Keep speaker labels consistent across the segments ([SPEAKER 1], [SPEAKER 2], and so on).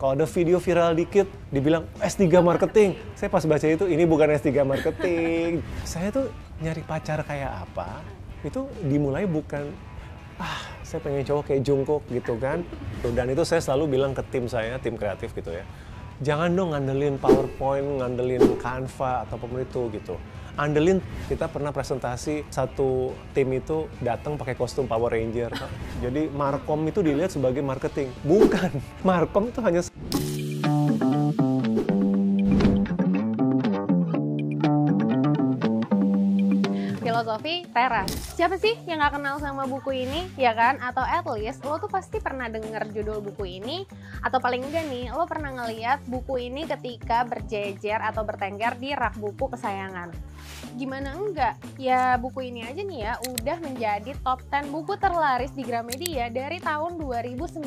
[SPEAKER 1] Kalau ada video viral dikit, dibilang S3 marketing. Saya pas baca itu, ini bukan S3 marketing. Saya tuh nyari pacar kayak apa, itu dimulai bukan, saya pengen cowok kayak Jungkook gitu kan. Dan itu saya selalu bilang ke tim saya, tim kreatif gitu ya. Jangan dong ngandelin PowerPoint, ngandelin Canva, atau apapun itu gitu. Andelin, kita pernah presentasi satu tim itu datang pakai kostum Power Ranger. Jadi Markom itu dilihat sebagai marketing. Bukan, Markom itu hanya...
[SPEAKER 2] Filosofi teras. Siapa sih yang gak kenal sama buku ini, ya kan? Atau at least lo tuh pasti pernah denger judul buku ini, atau paling enggak nih, lo pernah ngeliat buku ini ketika berjejer atau bertengger di rak buku kesayangan. Gimana enggak? Ya buku ini aja nih ya, udah menjadi top 10 buku terlaris di Gramedia dari tahun 2019.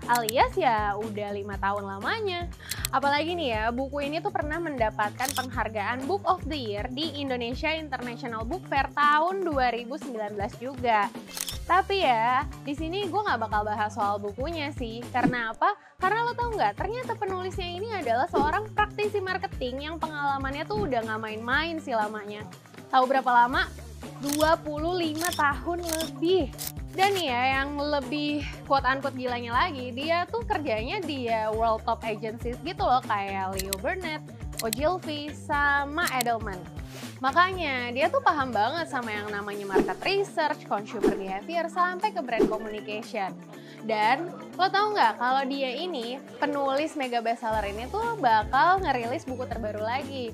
[SPEAKER 2] Alias ya udah 5 tahun lamanya. Apalagi nih ya, buku ini tuh pernah mendapatkan penghargaan Book of the Year di Indonesia International Book Fair tahun 2019 juga. Tapi ya, di sini gue nggak bakal bahas soal bukunya sih. Karena apa? Karena lo tau nggak, ternyata penulisnya ini adalah seorang praktisi marketing yang pengalamannya tuh udah nggak main-main sih lamanya. Tahu berapa lama? 25 tahun lebih. Dan ya yang lebih quote-unquote gilanya lagi, dia tuh kerjanya di world top agencies gitu loh, kayak Leo Burnett, Ogilvy, sama Edelman. Makanya dia tuh paham banget sama yang namanya market research, consumer behavior, sampai ke brand communication. Dan lo tau nggak kalau dia ini, penulis mega bestseller ini tuh bakal ngerilis buku terbaru lagi.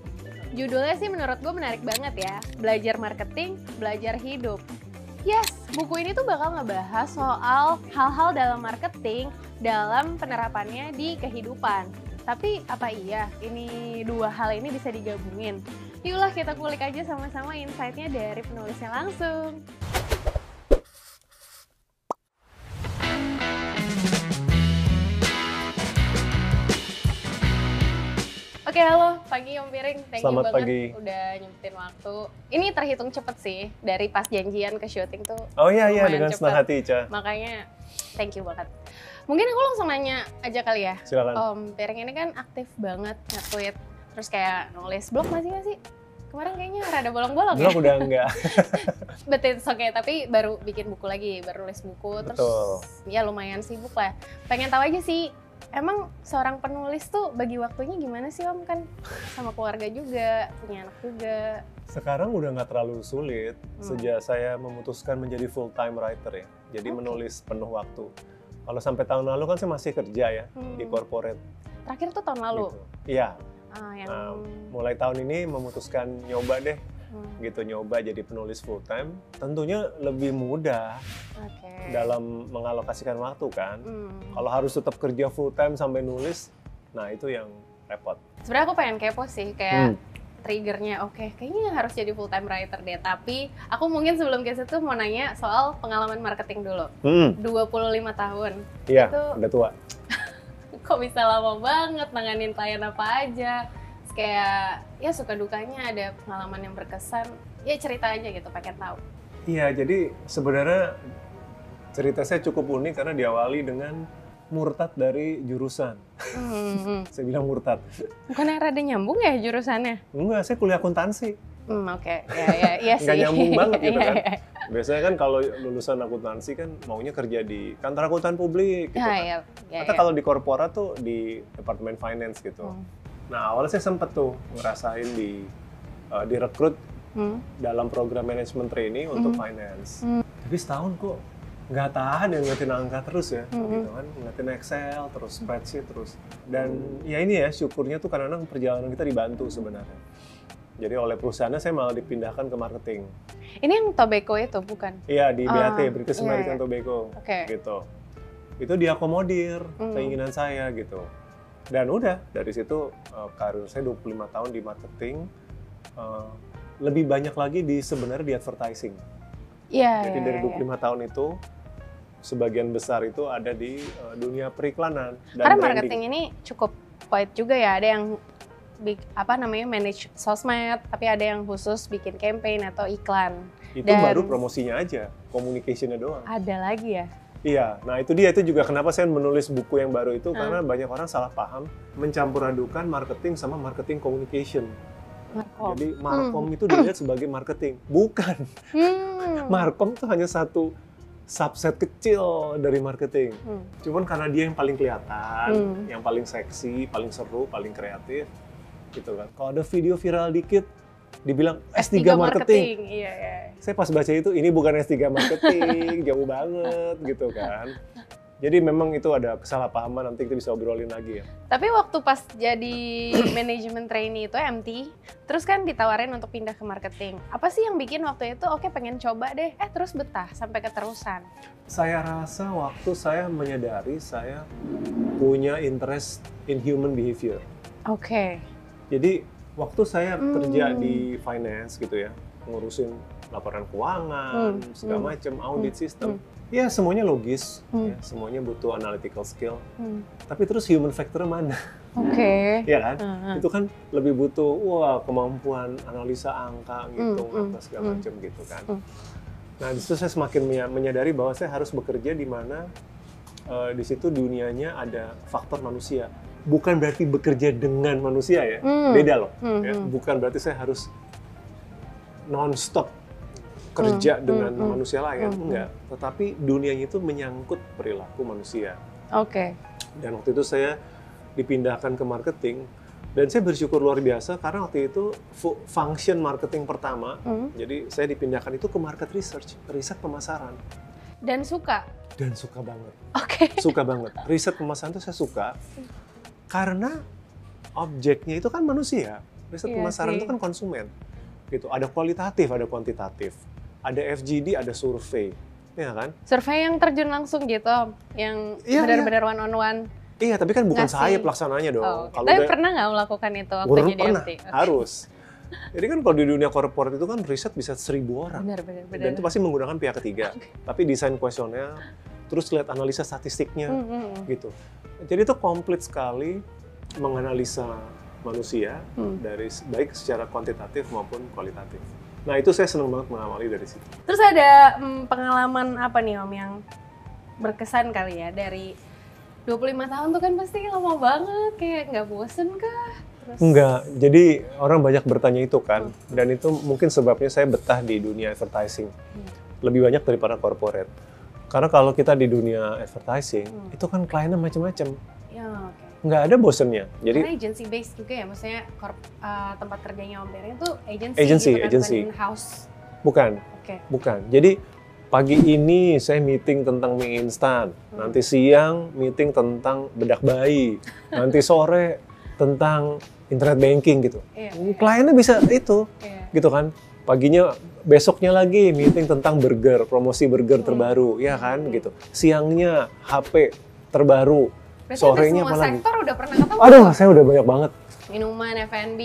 [SPEAKER 2] Judulnya sih menurut gue menarik banget ya, Belajar Marketing, Belajar Hidup. Yes, buku ini tuh bakal ngebahas soal hal-hal dalam marketing, dalam penerapannya di kehidupan. Tapi apa iya ini dua hal ini bisa digabungin? Yuklah kita kulik aja sama-sama insight-nya dari penulisnya langsung. Oke, halo, pagi Om Piring. Thank you banget
[SPEAKER 1] pagi.
[SPEAKER 2] Udah nyempetin waktu. Ini terhitung cepet sih, dari pas janjian ke syuting tuh.
[SPEAKER 1] Oh iya, dengan senang hati, Ica.
[SPEAKER 2] Makanya, thank you banget. Mungkin aku langsung nanya aja kali ya.
[SPEAKER 1] Silakan.
[SPEAKER 2] Om Piring ini kan aktif banget nge-tweet, terus kayak nulis blog masih nggak sih? Kemarin kayaknya rada bolong-bolong ya?
[SPEAKER 1] Blog udah enggak.
[SPEAKER 2] But it's okay, tapi baru bikin buku lagi, baru nulis buku.
[SPEAKER 1] Betul.
[SPEAKER 2] Terus ya lumayan sibuk lah. Pengen tahu aja sih, emang seorang penulis tuh bagi waktunya gimana sih Om? Kan sama keluarga juga, punya anak juga.
[SPEAKER 1] Sekarang udah nggak terlalu sulit sejak saya memutuskan menjadi full time writer ya. Jadi menulis penuh waktu. Kalau sampai tahun lalu kan saya masih kerja ya di corporate.
[SPEAKER 2] Terakhir tuh tahun lalu?
[SPEAKER 1] Gitu. Iya. Mulai tahun ini memutuskan nyoba deh. Gitu, nyoba jadi penulis full time. Tentunya lebih mudah dalam mengalokasikan waktu kan. Kalau harus tetap kerja full time sampai nulis, nah itu yang repot.
[SPEAKER 2] Sebenarnya aku pengen kepo sih, kayak triggernya oke, kayaknya harus jadi full time writer deh. Tapi aku mungkin sebelum ke situ mau nanya soal pengalaman marketing dulu. 25 tahun.
[SPEAKER 1] Iya,
[SPEAKER 2] itu
[SPEAKER 1] udah tua.
[SPEAKER 2] Kok bisa lama banget nanganin klien apa aja? Kayak ya suka dukanya, ada pengalaman yang berkesan. Ya cerita aja gitu, pengen tahu.
[SPEAKER 1] Iya, jadi sebenarnya cerita saya cukup unik karena diawali dengan murtad dari jurusan. Saya bilang murtad.
[SPEAKER 2] Bukannya rada nyambung ya jurusannya?
[SPEAKER 1] Enggak, saya kuliah akuntansi.
[SPEAKER 2] Oke. Iya sih.
[SPEAKER 1] Nggak nyambung banget gitu kan. Biasanya kan kalau lulusan akuntansi kan maunya kerja di kantor akuntan publik gitu kan. Atau kalau di korporat tuh di departemen finance gitu. Nah awalnya saya sempet tuh ngerasain direkrut dalam program management training untuk finance. Tapi setahun kok nggak tahan ya ngeliatin angka terus ya, gitu kan, ngeliatin Excel, terus spreadsheet terus. Dan ya ini ya syukurnya tuh kadang-kadang perjalanan kita dibantu sebenarnya. Jadi oleh perusahaannya saya malah dipindahkan ke marketing.
[SPEAKER 2] Ini yang Tobacco itu bukan?
[SPEAKER 1] Iya di BAT, British American Tobacco, gitu. Itu diakomodir keinginan saya gitu. Dan udah dari situ karir saya 25 tahun di marketing, lebih banyak lagi sebenarnya di advertising. Jadi dari 25 tahun itu sebagian besar itu ada di dunia periklanan dan
[SPEAKER 2] karena
[SPEAKER 1] branding.
[SPEAKER 2] Marketing ini cukup wide juga ya, ada yang manage sosmed, tapi ada yang khusus bikin campaign atau iklan.
[SPEAKER 1] Itu baru promosinya aja, communication-nya doang.
[SPEAKER 2] Ada lagi ya?
[SPEAKER 1] Iya, nah itu dia, itu juga kenapa saya menulis buku yang baru itu, karena banyak orang salah paham mencampur adukan marketing sama marketing communication.
[SPEAKER 2] Markom.
[SPEAKER 1] Jadi markom itu dilihat sebagai marketing, bukan. Markom itu hanya satu subset kecil dari marketing. Cuman karena dia yang paling kelihatan, yang paling seksi, paling seru, paling kreatif, gitu kan. Kalau ada video viral dikit, dibilang S3 marketing.
[SPEAKER 2] Iya, iya.
[SPEAKER 1] Saya pas baca itu, ini bukan S3 marketing, jauh banget gitu kan. Jadi memang itu ada kesalahpahaman, nanti kita bisa obrolin lagi ya.
[SPEAKER 2] Tapi waktu pas jadi manajemen trainee itu MT, terus kan ditawarin untuk pindah ke marketing. Apa sih yang bikin waktu itu, oke pengen coba deh, terus betah sampai keterusan?
[SPEAKER 1] Saya rasa waktu saya menyadari saya punya interest in human behavior.
[SPEAKER 2] Oke.
[SPEAKER 1] Jadi waktu saya kerja di finance gitu ya, ngurusin laporan keuangan, segala macam, audit sistem, ya semuanya logis, ya, semuanya butuh analytical skill. Tapi terus human factor mana?
[SPEAKER 2] Oke.
[SPEAKER 1] Ya kan? Itu kan lebih butuh kemampuan analisa angka, ngitung apa segala macam gitu kan. Nah, di situ saya semakin menyadari bahwa saya harus bekerja di mana di situ dunianya ada faktor manusia. Bukan berarti bekerja dengan manusia ya, beda loh. Ya. Bukan berarti saya harus non-stop kerja dengan manusia lain, enggak. Tetapi dunianya itu menyangkut perilaku manusia.
[SPEAKER 2] Oke.
[SPEAKER 1] Dan waktu itu saya dipindahkan ke marketing, dan saya bersyukur luar biasa karena waktu itu function marketing pertama, jadi saya dipindahkan itu ke market research, riset pemasaran.
[SPEAKER 2] Dan suka?
[SPEAKER 1] Dan suka banget.
[SPEAKER 2] Oke.
[SPEAKER 1] Suka banget. Riset pemasaran itu saya suka, karena objeknya itu kan manusia. Riset pemasaran itu kan konsumen. Gitu. Ada kualitatif, ada kuantitatif. Ada FGD, ada survei. Ya kan?
[SPEAKER 2] Survei yang terjun langsung gitu, yang benar-benar one on one.
[SPEAKER 1] Iya, tapi kan bukan saya pelaksananya dong.
[SPEAKER 2] Oh, okay. Tapi pernah nggak melakukan itu waktu jadi
[SPEAKER 1] pernah,
[SPEAKER 2] MT? Okay.
[SPEAKER 1] Harus. Jadi kan kalau di dunia corporate itu kan riset bisa 1.000 orang.
[SPEAKER 2] Benar.
[SPEAKER 1] Dan itu pasti menggunakan pihak ketiga. Tapi desain kuesioner, terus lihat analisa statistiknya, gitu. Jadi itu komplit sekali menganalisa manusia dari baik secara kuantitatif maupun kualitatif. Nah itu saya senang banget mengawali dari situ.
[SPEAKER 2] Terus ada pengalaman apa nih Om yang berkesan kali ya dari 25 tahun tuh kan pasti lama banget, kayak nggak bosen kah? Terus...
[SPEAKER 1] Enggak, jadi orang banyak bertanya itu kan, dan itu mungkin sebabnya saya betah di dunia advertising. Lebih banyak daripada corporate. Karena kalau kita di dunia advertising, itu kan kliennya macam-macam.
[SPEAKER 2] Ya, oke.
[SPEAKER 1] Nggak ada bosennya. Jadi
[SPEAKER 2] karena agency based juga ya, maksudnya tempat kerjanya Om Bering itu agency gitu kan, bukan in-house.
[SPEAKER 1] Bukan, bukan. Jadi pagi ini saya meeting tentang mie instan, nanti siang meeting tentang bedak bayi, nanti sore tentang internet banking gitu. Kliennya bisa itu, gitu kan. Paginya, besoknya lagi meeting tentang burger, promosi burger terbaru, ya kan gitu. Siangnya HP terbaru.
[SPEAKER 2] Berarti
[SPEAKER 1] sorenya
[SPEAKER 2] semua sektor udah pernah ketemu?
[SPEAKER 1] Aduh, saya udah banyak banget.
[SPEAKER 2] Minuman, F&B.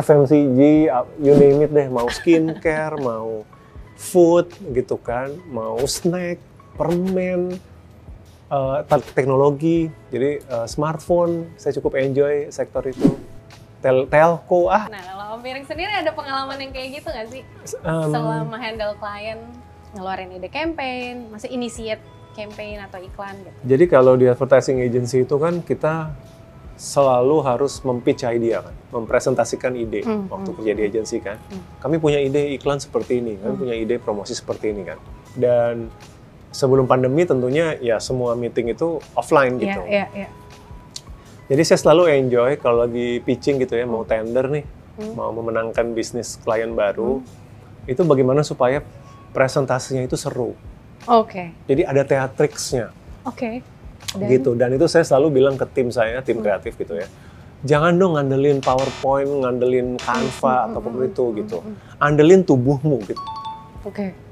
[SPEAKER 1] FMCG, you name it deh. Mau skincare, mau food gitu kan. Mau snack, permen, teknologi. Jadi smartphone, saya cukup enjoy sektor itu. Telco,
[SPEAKER 2] Nah, kalau Om Bering sendiri ada pengalaman yang kayak gitu nggak sih? Selama handle klien, ngeluarin ide campaign, masih initiate campaign atau iklan gitu.
[SPEAKER 1] Jadi kalau di advertising agency itu kan kita selalu harus mempitch idea kan, mempresentasikan ide waktu kerja di agency kan. Kami punya ide iklan seperti ini, kami punya ide promosi seperti ini kan. Dan sebelum pandemi tentunya ya semua meeting itu offline gitu. Jadi saya selalu enjoy kalau lagi pitching gitu ya, mau tender nih, mau memenangkan bisnis klien baru, itu bagaimana supaya presentasinya itu seru. Jadi ada theatricsnya. Gitu. Dan itu saya selalu bilang ke tim saya, tim kreatif gitu ya. Jangan dong ngandelin PowerPoint, ngandelin Canva ataupun itu gitu. Andelin tubuhmu gitu.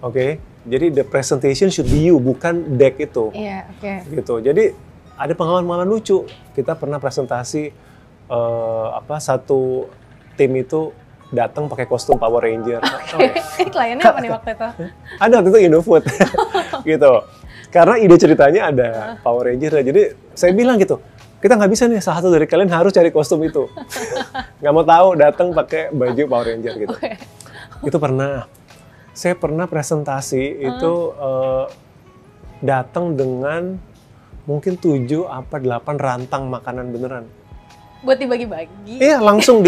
[SPEAKER 1] Oke. Jadi the presentation should be you, bukan deck itu. Gitu. Jadi ada pengalaman lucu. Kita pernah presentasi satu tim itu datang pakai kostum Power Ranger.
[SPEAKER 2] Kliennya apa nih waktu itu?
[SPEAKER 1] Ada waktu itu Indofood. Gitu. Karena ide ceritanya ada Power Ranger. Jadi saya bilang gitu, kita nggak bisa nih, salah satu dari kalian harus cari kostum itu. Nggak mau tahu, datang pakai baju Power Ranger gitu. Itu pernah. Saya pernah presentasi itu datang dengan mungkin 7 apa 8 rantang makanan beneran.
[SPEAKER 2] Buat dibagi-bagi?
[SPEAKER 1] Iya, langsung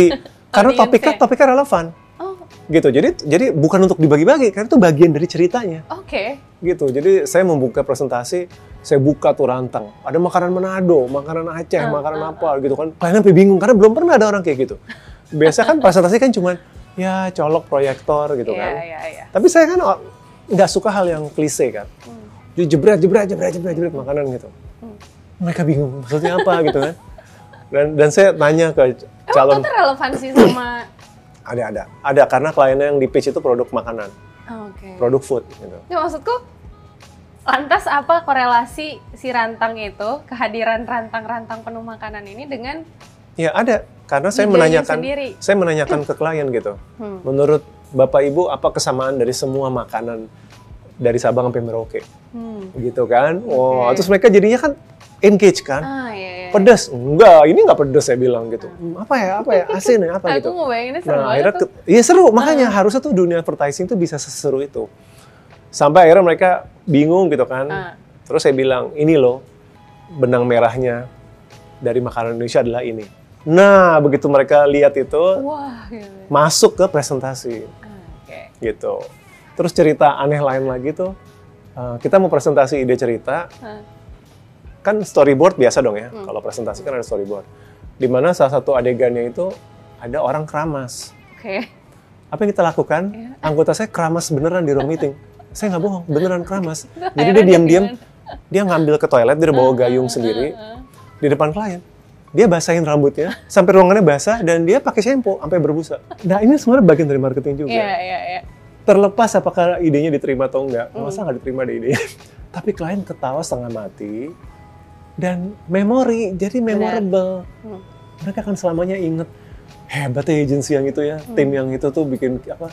[SPEAKER 1] karena topiknya relevan. Oh. Gitu, jadi bukan untuk dibagi-bagi, karena itu bagian dari ceritanya.
[SPEAKER 2] Oke.
[SPEAKER 1] Gitu, jadi saya membuka presentasi, saya buka tuh rantang. Ada makanan Manado, makanan Aceh, makanan apa gitu kan. Kalian sampai bingung, karena belum pernah ada orang kayak gitu. Biasa kan presentasi kan cuman, ya colok proyektor gitu kan. Tapi saya kan nggak suka hal yang klise kan. Jadi jebret makanan gitu. Mereka bingung, maksudnya apa gitu kan. Dan saya tanya ke calon.
[SPEAKER 2] Itu relevansi sama...
[SPEAKER 1] Ada karena kliennya yang di pitch itu produk makanan. Produk food gitu.
[SPEAKER 2] Ya maksudku, lantas apa korelasi si rantang itu, kehadiran rantang-rantang penuh makanan ini dengan...
[SPEAKER 1] Ya ada, karena saya menanyakan ke klien gitu. Menurut Bapak Ibu, apa kesamaan dari semua makanan dari Sabang sampai Merauke? Gitu kan. Terus mereka jadinya kan engage kan. Pedas? Enggak, ini enggak pedas saya bilang gitu. Apa ya, asin ya, apa gitu.
[SPEAKER 2] Aku ngebayanginnya seru banget
[SPEAKER 1] akhirnya iya seru, makanya harusnya tuh dunia advertising tuh bisa seseru itu. Sampai akhirnya mereka bingung gitu kan. Terus saya bilang, ini loh, benang merahnya dari makanan Indonesia adalah ini. Nah, begitu mereka lihat itu, masuk ke presentasi. Gitu. Terus cerita aneh lain lagi tuh, kita mau presentasi ide cerita, kan storyboard biasa dong ya, kalau presentasi kan ada storyboard. Dimana salah satu adegannya itu ada orang keramas. Apa yang kita lakukan? Anggota saya keramas beneran di ruang meeting. Saya nggak bohong, beneran keramas. Jadi dia diam-diam, dia ngambil ke toilet, dia bawa gayung sendiri di depan klien. Dia basahin rambutnya sampai ruangannya basah dan dia pakai shampoo sampai berbusa. Nah ini sebenarnya bagian dari marketing juga. Terlepas apakah idenya diterima atau enggak, masa nggak diterima deh idenya. Tapi klien ketawa setengah mati dan memori, jadi memorable. Mereka akan selamanya inget, hebat ya agensi yang itu ya, tim yang itu tuh bikin apa,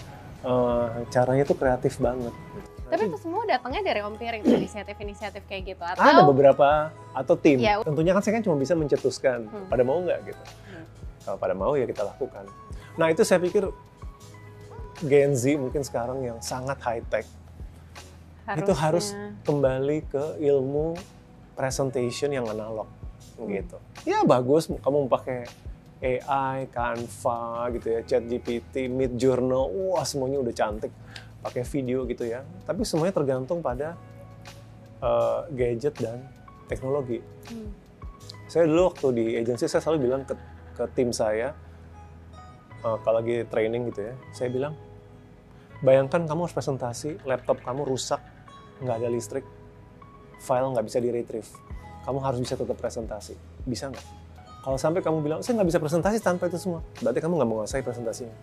[SPEAKER 1] caranya tuh kreatif banget.
[SPEAKER 2] Tapi itu semua datangnya dari Om Piring, inisiatif-inisiatif kayak gitu? Atau...
[SPEAKER 1] Ada beberapa, atau tim. Ya. Tentunya kan saya kan cuma bisa mencetuskan, pada mau nggak gitu. Kalau pada mau ya kita lakukan. Nah itu saya pikir Gen Z mungkin sekarang yang sangat high-tech. Itu harus kembali ke ilmu presentation yang analog gitu. Ya bagus, kamu pakai AI, Canva gitu ya, ChatGPT, Midjourney, wah semuanya udah cantik. Pakai video gitu ya, tapi semuanya tergantung pada gadget dan teknologi. Saya dulu waktu di agensi saya selalu bilang ke tim saya kalau lagi training gitu ya, saya bilang bayangkan kamu harus presentasi, laptop kamu rusak, nggak ada listrik, file nggak bisa di-retrieve, kamu harus bisa tetap presentasi, bisa nggak? Kalau sampai kamu bilang saya nggak bisa presentasi tanpa itu semua, berarti kamu nggak menguasai presentasinya.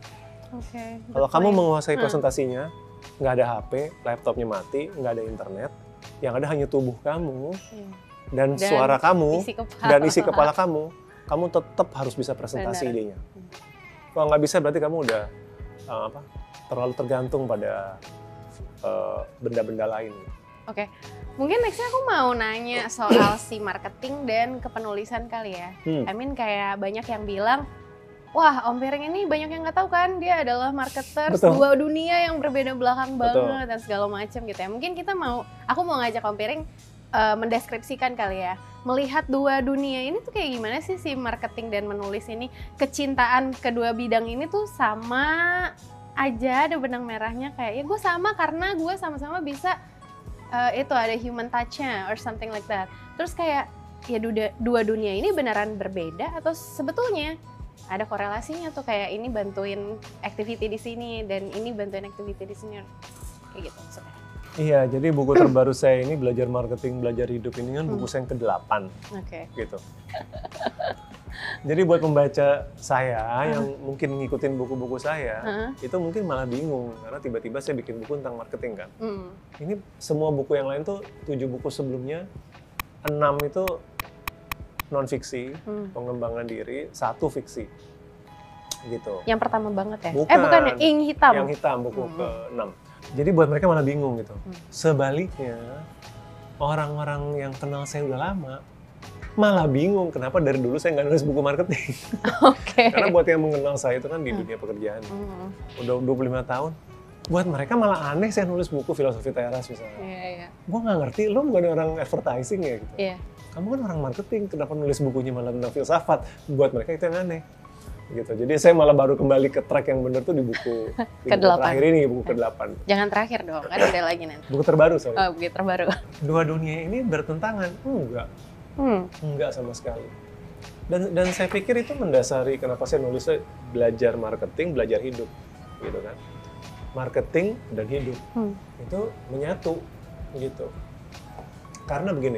[SPEAKER 1] Kalau kamu menguasai presentasinya, nggak ada HP, laptopnya mati, nggak ada internet, yang ada hanya tubuh kamu dan suara kamu dan isi kepala kamu tetap harus bisa presentasi idenya. Kalau nggak bisa berarti kamu udah terlalu tergantung pada benda-benda lain.
[SPEAKER 2] Mungkin nextnya aku mau nanya soal si marketing dan kepenulisan kali ya. I mean kayak banyak yang bilang, wah, Om Piring ini banyak yang nggak tahu kan, dia adalah marketer dua dunia yang berbeda belakang banget dan segala macam gitu ya. Mungkin aku mau ngajak Om Piring mendeskripsikan kali ya, melihat dua dunia ini tuh kayak gimana sih si marketing dan menulis ini, kecintaan kedua bidang ini tuh sama aja, ada benang merahnya kayak ya gue sama karena gue sama-sama bisa itu ada human touch-nya or something like that. Terus kayak ya dua dunia ini beneran berbeda atau sebetulnya ada korelasinya tuh, kayak ini bantuin activity di sini dan ini bantuin activity di sini kayak gitu maksudnya.
[SPEAKER 1] Iya, jadi buku terbaru saya ini Belajar Marketing, Belajar Hidup ini kan buku saya yang ke-8 gitu. Jadi buat pembaca saya yang mungkin ngikutin buku-buku saya, itu mungkin malah bingung karena tiba-tiba saya bikin buku tentang marketing kan. Ini semua buku yang lain tuh 7 buku sebelumnya, 6 itu non-fiksi, pengembangan diri, 1 fiksi, gitu.
[SPEAKER 2] Yang pertama banget ya?
[SPEAKER 1] Bukan
[SPEAKER 2] ya, Ink Hitam.
[SPEAKER 1] Yang hitam, buku ke-6. Jadi buat mereka malah bingung gitu. Sebaliknya, orang-orang yang kenal saya udah lama, malah bingung kenapa dari dulu saya nggak nulis buku marketing. Karena buat yang mengenal saya itu kan di dunia pekerjaan. Udah 25 tahun, Buat mereka malah aneh saya nulis buku filosofi teras misalnya.
[SPEAKER 2] Iya.
[SPEAKER 1] Gue nggak ngerti, lo bukan orang advertising ya gitu.
[SPEAKER 2] Iya.
[SPEAKER 1] Kamu kan orang marketing, kenapa nulis bukunya malah tentang filsafat? Buat mereka itu yang aneh. Gitu. Jadi saya malah baru kembali ke track yang benar tuh di buku terakhir ini, buku ke-8.
[SPEAKER 2] Jangan terakhir dong, kan ada lagi nanti.
[SPEAKER 1] Buku terbaru, sorry.
[SPEAKER 2] Oh, buku terbaru.
[SPEAKER 1] Dua dunia ini bertentangan? Enggak. Enggak sama sekali. Dan saya pikir itu mendasari kenapa saya nulisnya belajar marketing, belajar hidup. Gitu kan. Marketing dan hidup itu menyatu gitu. Karena begini,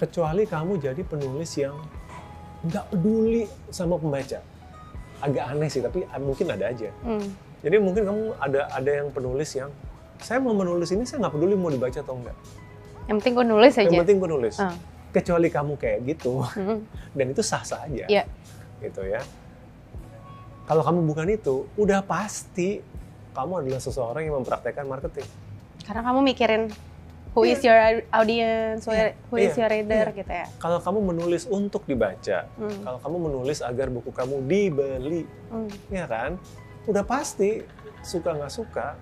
[SPEAKER 1] kecuali kamu jadi penulis yang nggak peduli sama pembaca, agak aneh sih, tapi mungkin ada aja. Jadi mungkin kamu ada yang penulis yang saya mau menulis ini, saya nggak peduli mau dibaca atau enggak.
[SPEAKER 2] Yang penting gue nulis aja.
[SPEAKER 1] Yang penting gue nulis. Kecuali kamu kayak gitu, dan itu sah-sah aja.
[SPEAKER 2] Yeah.
[SPEAKER 1] Gitu ya. Kalau kamu bukan itu, udah pasti kamu adalah seseorang yang mempraktekkan marketing.
[SPEAKER 2] Karena kamu mikirin who is your audience, who is your reader gitu ya.
[SPEAKER 1] Kalau kamu menulis untuk dibaca, kalau kamu menulis agar buku kamu dibeli, ya kan? Udah pasti, suka nggak suka,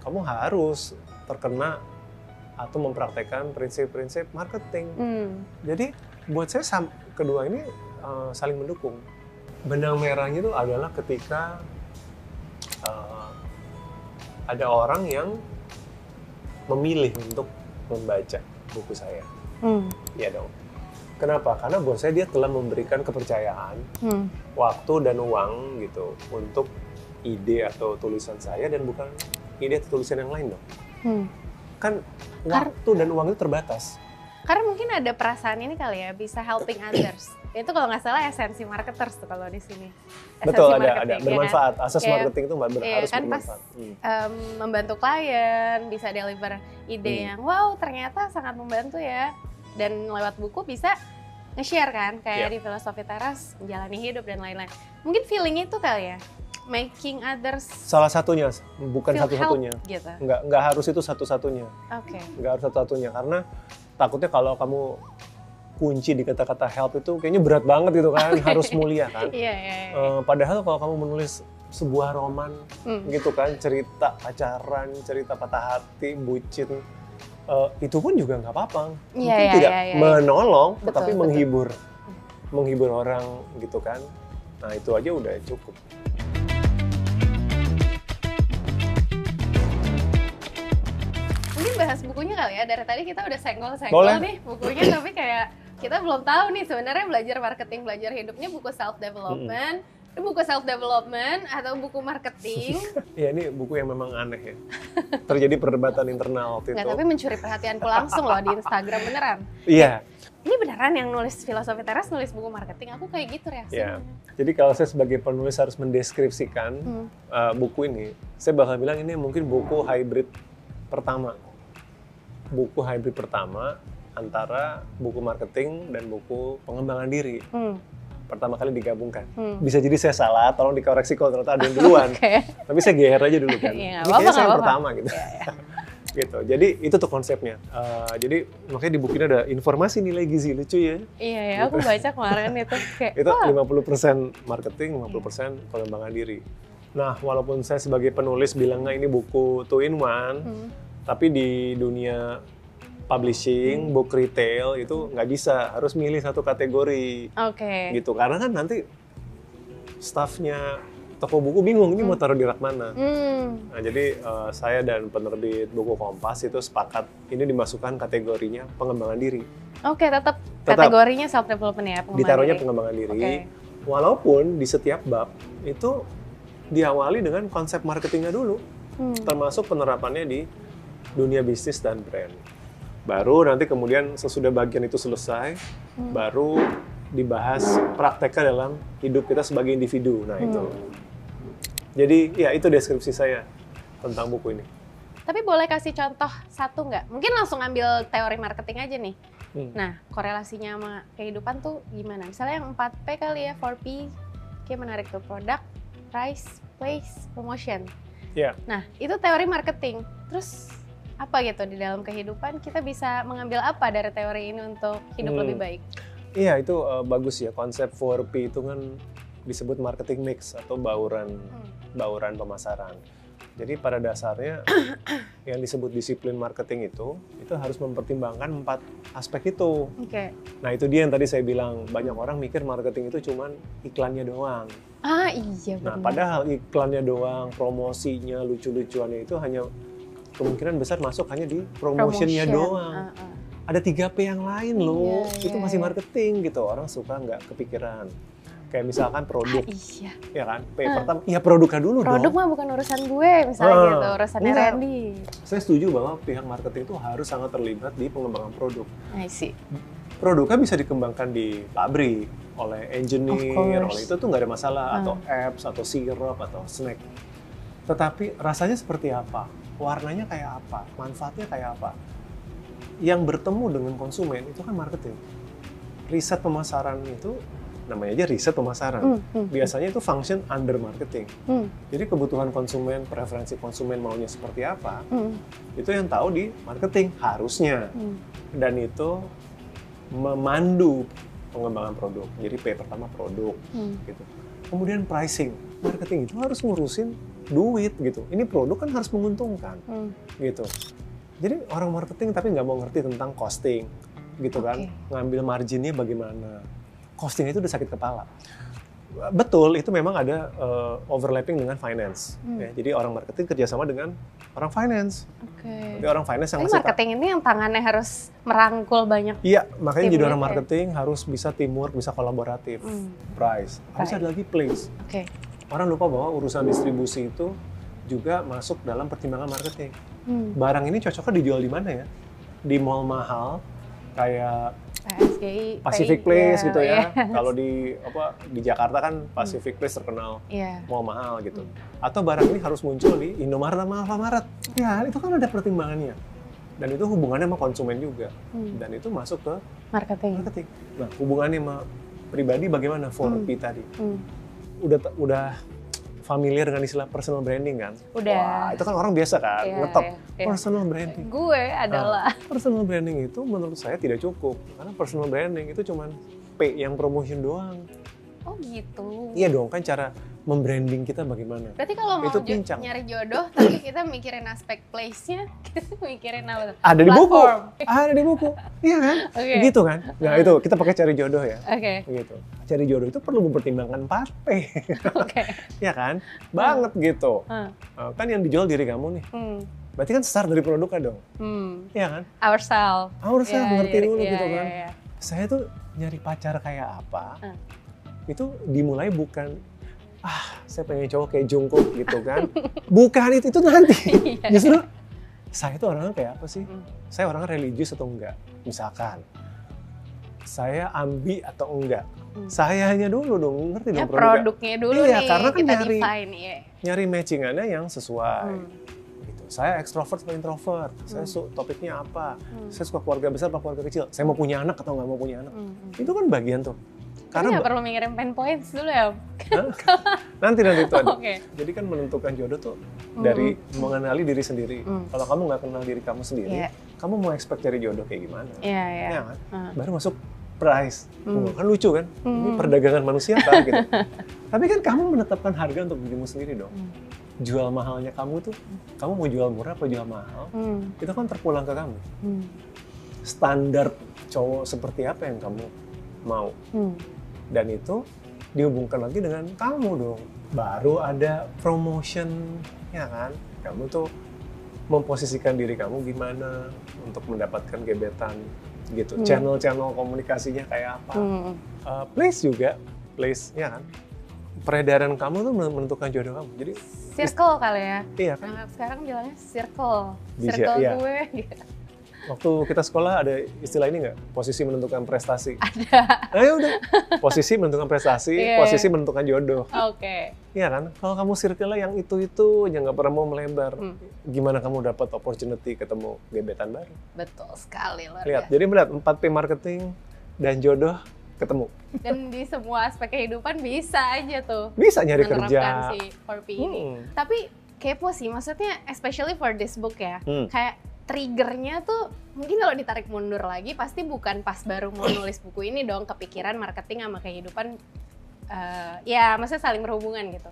[SPEAKER 1] kamu harus terkena atau mempraktekkan prinsip-prinsip marketing. Jadi buat saya kedua ini saling mendukung. Benang merahnya itu adalah ketika ada orang yang memilih untuk membaca buku saya. Iya dong. Kenapa? Karena buat saya dia telah memberikan kepercayaan, waktu dan uang gitu untuk ide atau tulisan saya, dan bukan ide atau tulisan yang lain dong. Kan waktu dan uang itu terbatas.
[SPEAKER 2] Karena mungkin ada perasaan ini kali ya, bisa helping others. Itu kalau nggak salah esensi marketers tuh kalau di sini.
[SPEAKER 1] Betul, ada bermanfaat. Ya kan? Asas marketing itu harus
[SPEAKER 2] kan
[SPEAKER 1] bermanfaat.
[SPEAKER 2] Membantu klien, bisa deliver ide yang wow ternyata sangat membantu ya. Dan lewat buku bisa nge-share kan, kayak di Filosofi Teras, menjalani hidup dan lain-lain. Mungkin feeling itu kali ya, making others.
[SPEAKER 1] Salah satunya, bukan satu-satunya.
[SPEAKER 2] Gitu.
[SPEAKER 1] Nggak harus itu satu-satunya. Nggak harus satu-satunya, karena takutnya kalau kamu kunci di kata-kata help itu kayaknya berat banget gitu kan, harus mulia kan. Padahal kalau kamu menulis sebuah roman gitu kan, cerita pacaran, cerita patah hati, bucin, itu pun juga nggak apa-apa. Mungkin tidak menolong, tapi menghibur orang gitu kan. Nah itu aja udah cukup.
[SPEAKER 2] Mungkin bahas bukunya kali ya, dari tadi kita udah senggol-senggol nih bukunya, tapi kayak kita belum tahu nih sebenarnya belajar marketing, belajar hidupnya buku self-development, buku self-development atau buku marketing.
[SPEAKER 1] Ya ini buku yang memang aneh ya, terjadi perdebatan internal waktu itu.
[SPEAKER 2] Tapi mencuri perhatianku langsung loh di Instagram, beneran.
[SPEAKER 1] Iya.
[SPEAKER 2] Ini beneran yang nulis Filosofi Teras, nulis buku marketing, aku kayak gitu reaksinya.
[SPEAKER 1] Jadi kalau saya sebagai penulis harus mendeskripsikan buku ini, saya bakal bilang ini mungkin buku hybrid pertama. Buku hybrid pertama antara buku marketing dan buku pengembangan diri. Pertama kali digabungkan. Bisa jadi saya salah, tolong dikoreksi kalau ternyata ada yang duluan. Tapi saya GR aja dulu kan. Ini kayaknya saya yang pertama gitu. Gitu. Jadi itu tuh konsepnya. Jadi makanya di buku ini ada informasi nilai gizi, lucu ya.
[SPEAKER 2] Iya, aku baca kemarin itu. Kayak,
[SPEAKER 1] itu 50% marketing, 50% pengembangan diri. Nah, walaupun saya sebagai penulis bilangnya ini buku 2-in-1, tapi di dunia publishing, book retail itu nggak bisa, harus milih satu kategori. Gitu, karena kan nanti staffnya toko buku bingung, ini mau taruh di rak mana. Nah, jadi saya dan penerbit buku Kompas itu sepakat ini dimasukkan kategorinya pengembangan diri.
[SPEAKER 2] Tetap kategorinya self development ya, pengembangan
[SPEAKER 1] ditaruhnya
[SPEAKER 2] diri.
[SPEAKER 1] Pengembangan diri. Walaupun di setiap bab itu diawali dengan konsep marketingnya dulu, termasuk penerapannya di dunia bisnis dan brand. Baru nanti kemudian sesudah bagian itu selesai, baru dibahas prakteknya dalam hidup kita sebagai individu. Nah itu. Jadi ya itu deskripsi saya tentang buku ini.
[SPEAKER 2] Tapi boleh kasih contoh satu nggak? Mungkin langsung ambil teori marketing aja nih. Nah korelasinya sama kehidupan tuh gimana? Misalnya yang 4P kali ya, 4P. Kayak menarik tuh, product, price, place, promotion. Nah itu teori marketing. Terus apa gitu di dalam kehidupan kita bisa mengambil apa dari teori ini untuk hidup lebih baik?
[SPEAKER 1] Iya itu bagus ya, konsep 4P itu kan disebut marketing mix atau bauran pemasaran. Jadi pada dasarnya yang disebut disiplin marketing itu harus mempertimbangkan 4 aspek itu. Nah itu dia yang tadi saya bilang, banyak orang mikir marketing itu cuman iklannya doang.
[SPEAKER 2] Iya benar.
[SPEAKER 1] Nah padahal iklannya doang, promosinya, lucu-lucuannya itu hanya kemungkinan besar masuk hanya di promotionnya doang. Ada 3P yang lain loh, itu masih marketing gitu. Orang suka nggak kepikiran. Kayak misalkan produk, ya kan? P pertama, ya produknya dulu dong.
[SPEAKER 2] Produk mah bukan urusan gue, misalnya gitu, urusannya Randy.
[SPEAKER 1] Saya setuju bahwa pihak marketing itu harus sangat terlibat di pengembangan produk.
[SPEAKER 2] I see.
[SPEAKER 1] Produknya bisa dikembangkan di pabrik, oleh engineer, oleh itu tuh nggak ada masalah, atau apps, atau sirup, atau snack. Tetapi rasanya seperti apa? Warnanya kayak apa? Manfaatnya kayak apa? Yang bertemu dengan konsumen itu kan marketing. Riset pemasaran itu namanya aja riset pemasaran. Biasanya itu function under marketing. Jadi kebutuhan konsumen, preferensi konsumen maunya seperti apa, itu yang tahu di marketing harusnya. Dan itu memandu pengembangan produk. Jadi P pertama produk, gitu. Kemudian pricing, marketing itu harus ngurusin duit gitu. Ini produk kan harus menguntungkan, gitu. Jadi orang marketing tapi nggak mau ngerti tentang costing, gitu kan? Ngambil marginnya bagaimana? Costing itu udah sakit kepala. Betul, itu memang ada overlapping dengan finance. Ya, jadi orang marketing kerjasama dengan orang finance. Jadi orang finance yang
[SPEAKER 2] marketing ini yang tangannya harus merangkul banyak.
[SPEAKER 1] Iya, makanya jadi orang marketing harus bisa teamwork, bisa kolaboratif. Price, harus ada lagi place. Orang lupa bahwa urusan distribusi itu juga masuk dalam pertimbangan marketing. Barang ini cocoknya dijual di mana ya? Di mall mahal, kayak
[SPEAKER 2] PSGI,
[SPEAKER 1] Pacific Place gitu ya. Kalau di Jakarta kan Pacific Place terkenal mall mahal gitu. Atau barang ini harus muncul di Indomaret sama Alfamaret. Ya, itu kan ada pertimbangannya. Dan itu hubungannya sama konsumen juga. Dan itu masuk ke marketing. Nah, hubungannya sama pribadi bagaimana? 4P tadi. Udah familiar dengan istilah personal branding kan?
[SPEAKER 2] Udah.
[SPEAKER 1] Wah, itu kan orang biasa kan, ngetop personal branding.
[SPEAKER 2] Gue adalah.
[SPEAKER 1] Personal branding itu menurut saya tidak cukup. Karena personal branding itu cuma P yang promotion doang.
[SPEAKER 2] Oh gitu.
[SPEAKER 1] Iya dong, kan cara membranding kita bagaimana.
[SPEAKER 2] Berarti kalau mau nyari jodoh, tapi kita mikirin aspek place-nya, kita mikirin apa tuh?
[SPEAKER 1] Ada di buku. Ada di buku. Iya kan? Gitu kan? Nah itu, kita pakai cari jodoh ya. Gitu. Cari jodoh itu perlu mempertimbangkan 4P. Iya kan? Banget gitu. Kan yang dijual diri kamu nih. Berarti kan start dari produknya dong. Iya kan?
[SPEAKER 2] Ourselves.
[SPEAKER 1] Ngerti dulu gitu kan. Saya tuh nyari pacar kayak apa, itu dimulai bukan saya pengen cowok kayak Jungkook gitu kan. Bukan itu nanti. Justru saya tuh orangnya kayak apa sih? Saya orangnya religius atau enggak? Misalkan saya ambi atau enggak? Sayanya dulu dong, ngerti dong
[SPEAKER 2] produknya dulu nih.
[SPEAKER 1] Karena kan
[SPEAKER 2] kita
[SPEAKER 1] nyari matchingannya yang sesuai. Gitu. Saya ekstrovert atau introvert? Saya topiknya apa? Saya suka keluarga besar atau keluarga kecil? Saya mau punya anak atau nggak mau punya anak? Itu kan bagian tuh.
[SPEAKER 2] Karena nggak perlu mikirin pain points dulu ya?
[SPEAKER 1] Nanti itu ada. Jadi kan menentukan jodoh tuh dari mengenali diri sendiri. Kalau kamu nggak kenal diri kamu sendiri, kamu mau expect cari jodoh kayak gimana? Ya kan? Baru masuk price. Kan lucu kan? Ini perdagangan manusia kan gitu. Tapi kan kamu menetapkan harga untuk dirimu sendiri dong. Jual mahalnya kamu tuh, kamu mau jual murah apa jual mahal, itu kan terpulang ke kamu. Standar cowok seperti apa yang kamu mau. Dan itu dihubungkan lagi dengan kamu dong. Baru ada promotion, ya kan? Kamu tuh memposisikan diri kamu gimana untuk mendapatkan gebetan gitu. Channel-channel komunikasinya kayak apa. Place juga, place, ya kan? Peredaran kamu tuh menentukan jodoh kamu. Jadi
[SPEAKER 2] circle kali ya.
[SPEAKER 1] Iya kan?
[SPEAKER 2] Nah, sekarang bilangnya circle.
[SPEAKER 1] Circle
[SPEAKER 2] gue gitu.
[SPEAKER 1] Waktu kita sekolah ada istilah ini nggak? Posisi menentukan prestasi.
[SPEAKER 2] Ada.
[SPEAKER 1] Nah ya udah. Posisi menentukan prestasi, posisi menentukan jodoh. Iya kan? Kalau kamu circle yang itu aja nggak pernah mau melebar, gimana kamu dapat opportunity ketemu gebetan baru?
[SPEAKER 2] Betul sekali.
[SPEAKER 1] Lihat, jadi melihat 4P marketing dan jodoh ketemu. Dan
[SPEAKER 2] di semua aspek kehidupan bisa aja tuh.
[SPEAKER 1] Bisa nyari kerja.
[SPEAKER 2] Si 4P ini. Tapi kepo sih, maksudnya especially for this book ya. Kayak triggernya tuh mungkin kalau ditarik mundur lagi pasti bukan pas baru mau nulis buku ini dong kepikiran marketing sama kehidupan ya maksudnya saling berhubungan gitu.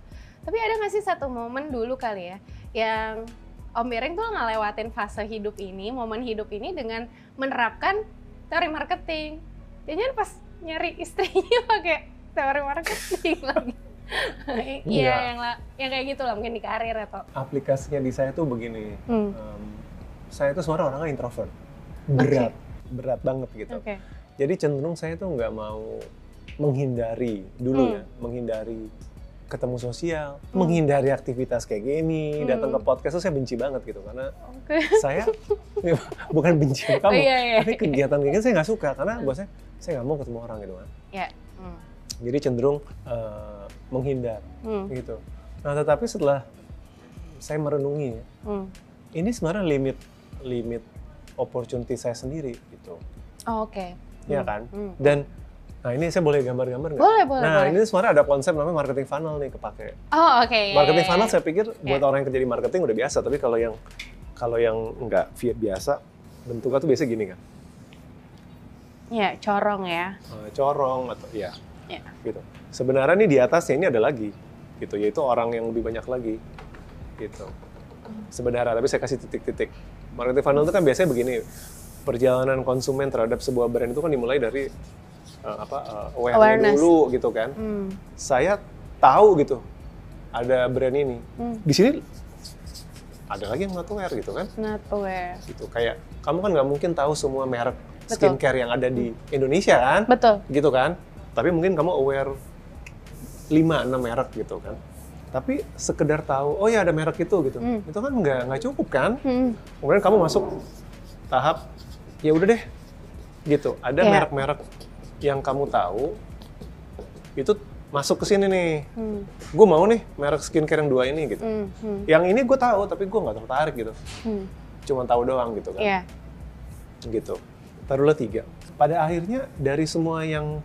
[SPEAKER 2] Tapi ada nggak sih satu momen dulu kali ya, yang Om Biring tuh ngelewatin fase hidup ini, momen hidup ini dengan menerapkan teori marketing. Jangan pas nyari istrinya pakai teori marketing lagi. Iya, yang kayak gitu lah, mungkin di karir atau...
[SPEAKER 1] Aplikasinya di saya tuh begini, saya tuh sebenarnya orangnya introvert, berat banget gitu. Jadi cenderung saya tuh nggak mau menghindari dulu ya, menghindari ketemu sosial, menghindari aktivitas kayak gini, datang ke podcast tuh saya benci banget gitu, karena saya bukan benci sama kamu, tapi kegiatan kayak gini saya nggak suka, karena buat saya nggak mau ketemu orang gitu kan. Jadi cenderung menghindar gitu. Nah tetapi setelah saya merenungi, ini sebenarnya limit opportunity saya sendiri gitu. Ya kan? Dan nah ini saya boleh gambar-gambar nggak?
[SPEAKER 2] Boleh.
[SPEAKER 1] Nah ini sebenarnya ada konsep namanya marketing funnel nih kepake. Marketing funnel saya pikir buat orang yang kerja di marketing udah biasa, tapi kalau yang nggak biasa, bentuknya tuh biasa gini kan?
[SPEAKER 2] Ya, corong ya.
[SPEAKER 1] Corong atau ya. Gitu. Sebenarnya nih di atasnya ini ada lagi, gitu, yaitu orang yang lebih banyak lagi, gitu. Sebenarnya, tapi saya kasih titik-titik. Marketing funnel itu kan biasanya begini, perjalanan konsumen terhadap sebuah brand itu kan dimulai dari awareness dulu gitu kan. Saya tahu gitu ada brand ini. Di sini ada lagi yang not aware gitu kan. Not aware. Gitu kayak kamu kan nggak mungkin tahu semua merek skincare yang ada di Indonesia kan. Gitu kan. Tapi mungkin kamu aware 5-6 merek gitu kan. Tapi sekedar tahu, oh ya ada merek itu gitu. Itu kan nggak cukup kan. Kemudian kamu masuk tahap ya udah deh gitu. Ada merek-merek yang kamu tahu itu masuk ke sini nih. Gue mau nih merek skincare yang 2 ini gitu. Yang ini gue tahu tapi gue nggak tertarik gitu. Cuma tahu doang gitu kan. Gitu. Taruhlah 3. Pada akhirnya dari semua yang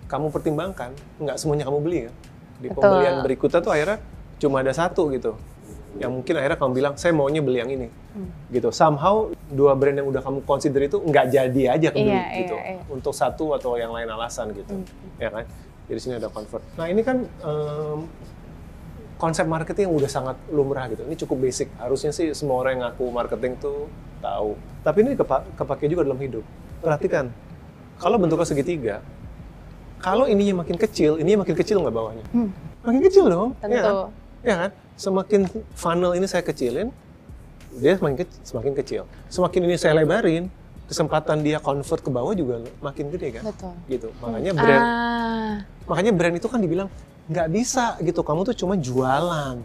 [SPEAKER 1] kamu pertimbangkan, nggak semuanya kamu beli kan. Di pembelian berikutnya tuh akhirnya cuma ada 1 gitu. Yang mungkin akhirnya kamu bilang, saya maunya beli yang ini. Gitu. Somehow 2 brand yang udah kamu consider itu nggak jadi aja kebeli gitu. Untuk 1 atau yang lain alasan gitu. Ya kan? Jadi sini ada convert. Nah ini kan konsep marketing yang udah sangat lumrah gitu. Ini cukup basic. Harusnya sih semua orang yang ngaku marketing tuh tahu. Tapi ini kepake juga dalam hidup. Perhatikan, kalau bentuknya segitiga, kalau ininya makin kecil nggak bawahnya? Makin kecil dong.
[SPEAKER 2] Tentu.
[SPEAKER 1] Ya kan? Semakin funnel ini saya kecilin, dia semakin kecil. Semakin ini saya lebarin, kesempatan dia convert ke bawah juga makin gede kan?
[SPEAKER 2] Betul.
[SPEAKER 1] Gitu. Makanya brand itu kan dibilang nggak bisa gitu. Kamu tuh cuma jualan.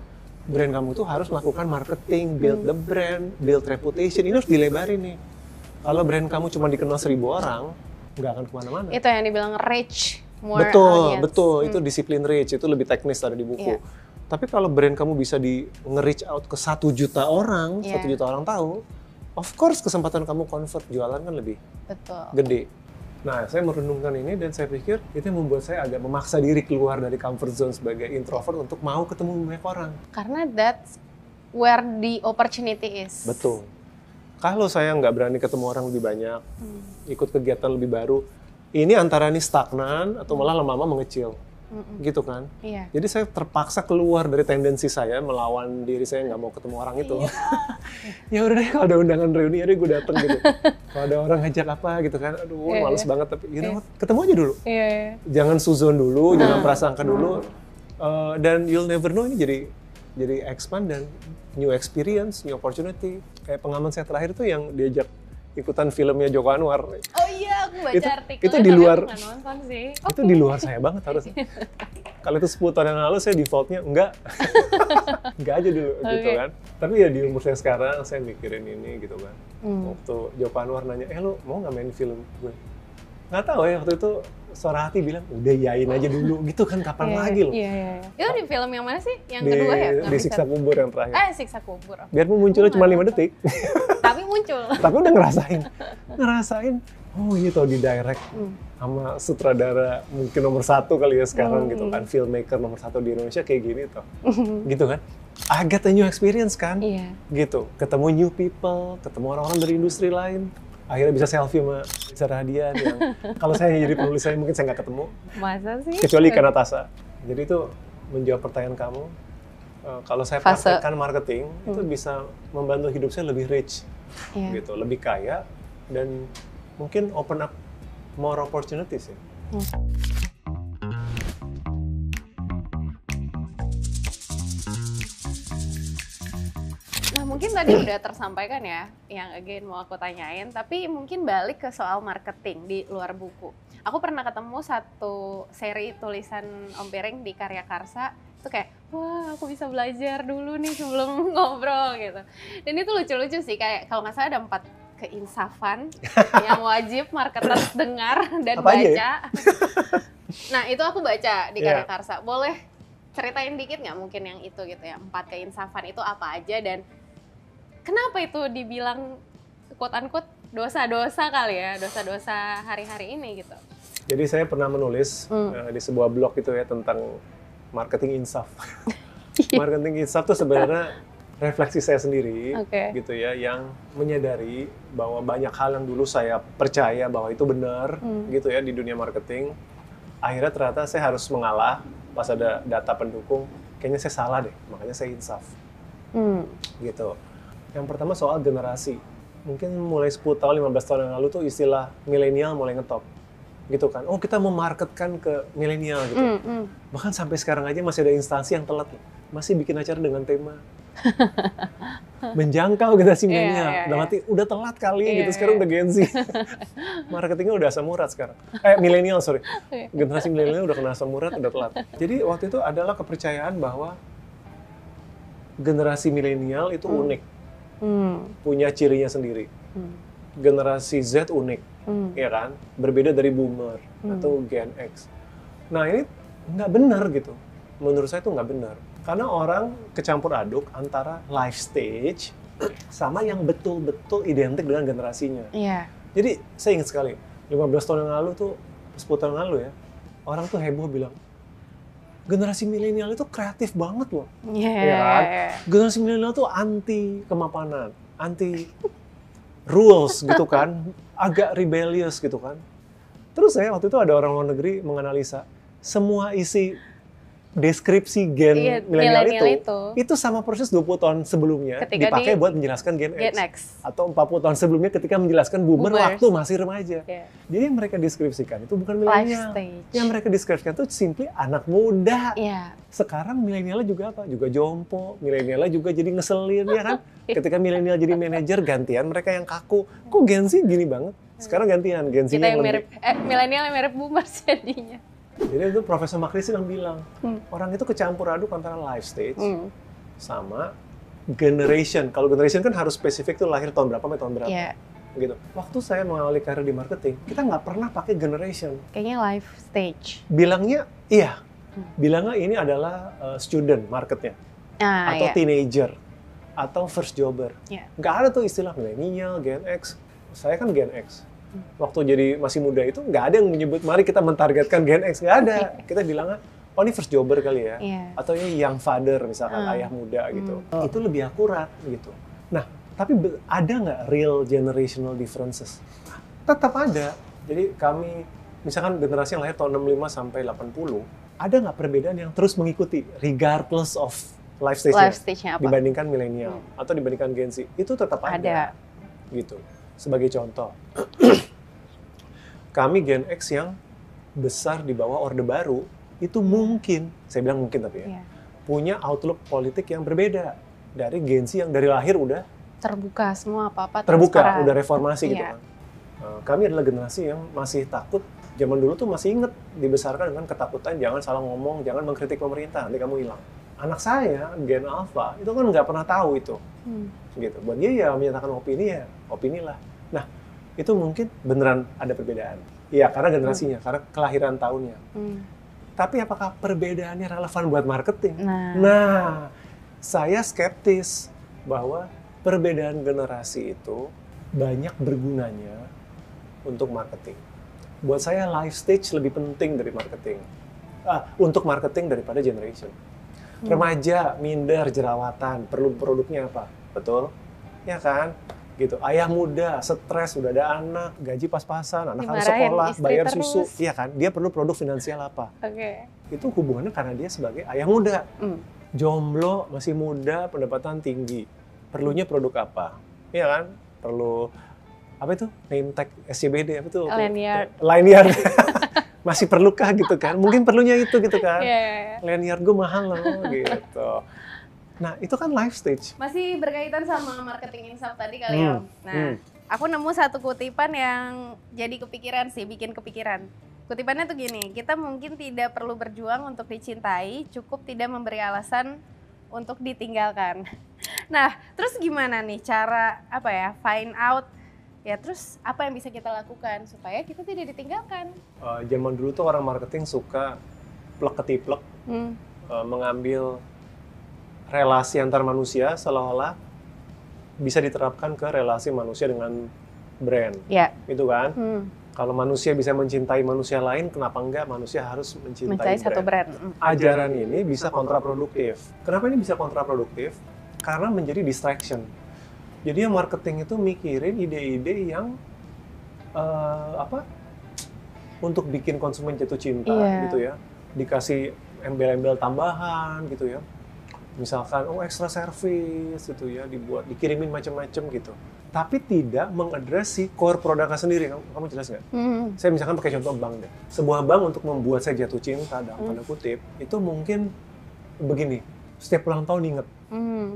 [SPEAKER 1] Brand kamu tuh harus melakukan marketing, build the brand, build reputation. Ini harus dilebarin nih. Kalau brand kamu cuma dikenal 1000 orang, nggak akan kemana-mana.
[SPEAKER 2] Itu yang dibilang reach more audience.
[SPEAKER 1] Betul. Itu disiplin reach, itu lebih teknis ada di buku. Tapi kalau brand kamu bisa nge-reach out ke 1 juta orang, 1 juta orang tahu, of course kesempatan kamu convert jualan kan lebih gede. Nah, saya merenungkan ini dan saya pikir itu yang membuat saya agak memaksa diri keluar dari comfort zone sebagai introvert untuk mau ketemu banyak orang.
[SPEAKER 2] Karena that's where the opportunity is.
[SPEAKER 1] Betul. Kalau saya nggak berani ketemu orang lebih banyak, ikut kegiatan lebih baru, ini antara ini stagnan atau malah lama-lama mengecil. Gitu kan? Jadi saya terpaksa keluar dari tendensi saya melawan diri saya nggak mau ketemu orang itu. Ya udah deh, kalau ada undangan reuni deh gue datang gitu. Kalau ada orang ngajak apa gitu kan, aduh males banget, tapi ketemu aja dulu. Jangan suzon dulu, jangan prasangka dulu, dan you'll never know ini jadi expand dan new experience, new opportunity. Kayak pengalaman saya terakhir tuh yang diajak ikutan filmnya Joko Anwar.
[SPEAKER 2] Oh iya, aku baca artikelnya.
[SPEAKER 1] Itu di luar.
[SPEAKER 2] Aku nggak nonton sih.
[SPEAKER 1] Itu di luar saya banget harusnya. Kalau itu 10 tahun yang lalu saya defaultnya enggak aja dulu gitu kan. Tapi ya di umur saya sekarang saya mikirin ini gitu kan. Waktu Joko Anwar nanya, lo mau nggak main film gue? Nggak tahu ya, waktu itu suara hati bilang, udah yain aja dulu gitu kan, kapan lagi loh.
[SPEAKER 2] Itu di film yang mana sih? Yang kedua ya?
[SPEAKER 1] Di Siksa Kubur yang terakhir.
[SPEAKER 2] Siksa Kubur.
[SPEAKER 1] Biarpun munculnya cuma 5 detik.
[SPEAKER 2] Tapi muncul.
[SPEAKER 1] Tapi udah ngerasain. Oh iya tau di direct sama sutradara mungkin nomor 1 kali ya sekarang gitu kan. Filmmaker nomor 1 di Indonesia kayak gini tuh. Gitu kan. I get a new experience kan. Gitu. Ketemu new people, ketemu orang-orang dari industri lain. Akhirnya bisa selfie sama Reza Radian yang kalau saya jadi penulis saya mungkin saya nggak ketemu.
[SPEAKER 2] Masa sih?
[SPEAKER 1] Kecuali Ikan Natasha. Jadi itu menjawab pertanyaan kamu, kalau saya praktekkan marketing, itu bisa membantu hidup saya lebih rich, gitu, lebih kaya, dan mungkin open up more opportunities ya.
[SPEAKER 2] Nah, mungkin tadi udah tersampaikan ya, yang again mau aku tanyain, tapi mungkin balik ke soal marketing di luar buku. Aku pernah ketemu satu seri tulisan Om Piring di Karya Karsa, itu kayak, wah aku bisa belajar dulu nih sebelum ngobrol gitu. Dan itu lucu-lucu sih, kayak kalau nggak salah ada 4 keinsafan yang wajib marketers dengar dan
[SPEAKER 1] apa
[SPEAKER 2] baca.
[SPEAKER 1] ya?
[SPEAKER 2] Nah itu aku baca di Karya Karsa, boleh ceritain dikit nggak mungkin yang itu gitu ya, 4 keinsafan itu apa aja dan kenapa itu dibilang quote-unquote dosa-dosa kali ya, dosa-dosa hari-hari ini gitu.
[SPEAKER 1] Jadi saya pernah menulis di sebuah blog itu ya tentang marketing insaf. Marketing insaf itu sebenarnya refleksi saya sendiri, gitu ya, yang menyadari bahwa banyak hal yang dulu saya percaya bahwa itu benar, gitu ya, di dunia marketing. Akhirnya ternyata saya harus mengalah pas ada data pendukung. Kayaknya saya salah deh, makanya saya insaf. Gitu. Yang pertama soal generasi. Mungkin mulai 10 tahun, 15 tahun yang lalu tuh istilah milenial mulai ngetop. Gitu kan. Oh, kita mau marketkan ke milenial gitu. Bahkan sampai sekarang aja masih ada instansi yang telat. Masih bikin acara dengan tema menjangkau generasi milenial. Berarti udah telat kali gitu. Sekarang udah Gen Z. Marketingnya udah asam urat sekarang. Milenial, sorry. Generasi milenial udah kena asam urat, udah telat. Jadi waktu itu adalah kepercayaan bahwa generasi milenial itu unik. Punya cirinya sendiri. Generasi Z unik. Ya kan? Berbeda dari boomer atau Gen X. Nah ini nggak benar gitu. Menurut saya itu nggak benar. Karena orang kecampur aduk antara life stage sama yang betul-betul identik dengan generasinya. Jadi saya ingat sekali, 15 tahun yang lalu tuh, 10 tahun yang lalu ya, orang tuh heboh bilang, generasi milenial itu kreatif banget loh. Ya kan? Generasi milenial tuh anti kemapanan, anti rules gitu kan, agak rebellious gitu kan. Terus saya waktu itu ada orang luar negeri menganalisa semua isi deskripsi gen milenial itu sama proses 20 tahun sebelumnya ketika dipakai buat menjelaskan Gen X. Atau 40 tahun sebelumnya ketika menjelaskan boomer waktu masih remaja. Jadi yang mereka deskripsikan itu bukan milenial. Yang mereka deskripsikan itu simply anak muda. Sekarang milenialnya juga apa? Juga jompo. Milenialnya juga jadi ngeselin ya kan? Ketika milenial jadi manajer gantian mereka yang kaku. Kok Gen Z gini banget? Sekarang gantian Gen Z yang
[SPEAKER 2] mirip milenial yang mirip boomer jadinya.
[SPEAKER 1] Jadi itu Profesor Makrizi yang bilang, orang itu kecampur aduk antara life stage sama generation. Kalau generation kan harus spesifik tuh lahir tahun berapa sampai tahun berapa. Gitu. Waktu saya mengawali karir di marketing, kita nggak pernah pakai generation.
[SPEAKER 2] Kayaknya life stage.
[SPEAKER 1] Bilangnya, iya. Bilangnya ini adalah student marketnya. Atau teenager. Atau first jobber. Nggak ada tuh istilah millennial, Gen X. Saya kan Gen X. Waktu jadi masih muda itu nggak ada yang menyebut mari kita mentargetkan Gen X, nggak ada. Kita bilangnya oh ini first jobber kali ya, atau ini young father misalkan ayah muda gitu. Itu lebih akurat gitu. Nah tapi ada nggak real generational differences? Tetap ada. Jadi kami misalkan generasi yang lahir tahun 65 sampai 80, ada nggak perbedaan yang terus mengikuti regardless of life stage-nya dibandingkan milenial atau dibandingkan Gen Z? Itu tetap ada. Gitu. Sebagai contoh, kami Gen X yang besar di bawah Orde Baru, itu mungkin, saya bilang mungkin tapi ya, punya outlook politik yang berbeda dari Gen Z yang dari lahir udah
[SPEAKER 2] terbuka semua apa-apa
[SPEAKER 1] terbuka, udah reformasi gitu kan. Kami adalah generasi yang masih takut, zaman dulu tuh masih inget dibesarkan dengan ketakutan jangan salah ngomong, jangan mengkritik pemerintah, nanti kamu hilang. Anak saya, Gen Alpha, itu kan nggak pernah tahu itu. Gitu. Buat dia ya menyatakan opini ya, opini lah. Nah, itu mungkin beneran ada perbedaan. Iya, karena generasinya, karena kelahiran tahunnya. Tapi apakah perbedaannya relevan buat marketing? Nah, saya skeptis bahwa perbedaan generasi itu banyak bergunanya untuk marketing. Buat saya life stage lebih penting dari marketing. Untuk marketing daripada generation. Remaja, minder, jerawatan, perlu produknya apa? Betul? Ya kan? Gitu. Ayah muda, stres, udah ada anak, gaji pas-pasan, anak harus sekolah, bayar susu. Iya kan? Dia perlu produk finansial apa? Itu hubungannya karena dia sebagai ayah muda. jomblo, masih muda, pendapatan tinggi. Perlunya produk apa? Iya kan? Perlu apa itu? Name tag SCBD apa tuh? Lanyard. Masih perlukah gitu kan? Mungkin perlunya itu gitu kan? Lanyard gue mahal loh gitu. Nah, itu kan life stage.
[SPEAKER 2] Masih berkaitan sama marketing insight tadi kali ya. Nah, aku nemu satu kutipan yang jadi kepikiran sih, bikin kepikiran. Kutipannya tuh gini, kita mungkin tidak perlu berjuang untuk dicintai, cukup tidak memberi alasan untuk ditinggalkan. Nah, terus gimana nih cara find out ya, terus apa yang bisa kita lakukan supaya kita tidak ditinggalkan?
[SPEAKER 1] Zaman dulu tuh orang marketing suka plek-ketiplek, mengambil relasi antar manusia seolah-olah bisa diterapkan ke relasi manusia dengan brand, gitu kan? Kalau manusia bisa mencintai manusia lain, kenapa enggak manusia harus mencintai
[SPEAKER 2] satu brand?
[SPEAKER 1] Ajaran ini bisa kontraproduktif. Kenapa ini bisa kontraproduktif? Karena menjadi distraction. Jadi yang marketing itu mikirin ide-ide yang untuk bikin konsumen jatuh cinta, gitu ya. Dikasih embel-embel tambahan, gitu ya. Misalkan, extra service, gitu ya, dikirimin macam-macam gitu. Tapi tidak mengadres si core produknya sendiri. Kamu jelas nggak? Saya misalkan pakai contoh bank deh. Sebuah bank untuk membuat saya jatuh cinta, dalam tanda kutip, itu mungkin begini, setiap ulang tahun inget,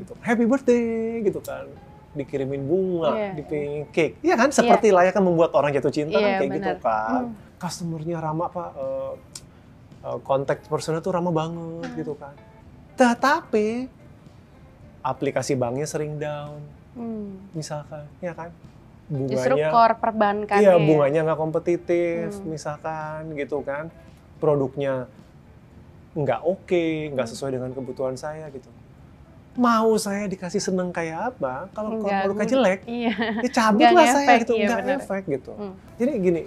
[SPEAKER 1] gitu. Happy birthday, gitu kan. Dikirimin bunga, dipingin cake. Iya kan, seperti layaknya membuat orang jatuh cinta kan, kayak gitu kan. Customer-nya ramah, kontak personnya tuh ramah banget, gitu kan. Tetapi aplikasi banknya sering down, misalkan, ya kan? Bunganya,
[SPEAKER 2] justru core perbankan.
[SPEAKER 1] Iya, bunganya nggak kompetitif, misalkan, gitu kan? Produknya nggak oke, nggak sesuai dengan kebutuhan saya, gitu. Mau saya dikasih seneng kayak apa? Kalau produknya jelek, ya cabutlah saya, gitu, nggak efek, gitu. Jadi gini,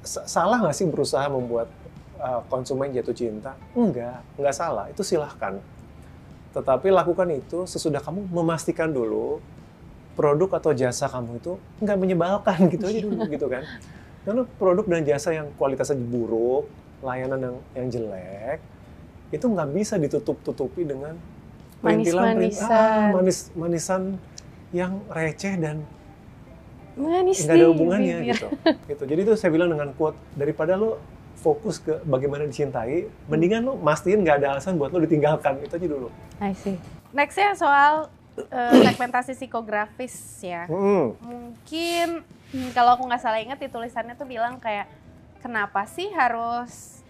[SPEAKER 1] salah nggak sih berusaha membuat konsumen jatuh cinta? Enggak salah, itu silahkan. Tetapi lakukan itu sesudah kamu memastikan dulu produk atau jasa kamu itu nggak menyebalkan, gitu aja dulu, gitu kan. Karena produk dan jasa yang kualitasnya buruk, layanan yang jelek, itu nggak bisa ditutup-tutupi dengan manisan yang receh dan nggak ada hubungannya, gitu. Jadi itu saya bilang dengan quote, daripada lo fokus ke bagaimana dicintai, mendingan lo mastiin nggak ada alasan buat lo ditinggalkan. Itu aja dulu.
[SPEAKER 2] I see. Next-nya soal segmentasi psikografis ya. Mungkin kalau aku nggak salah ingat di tulisannya tuh bilang kayak, kenapa sih harus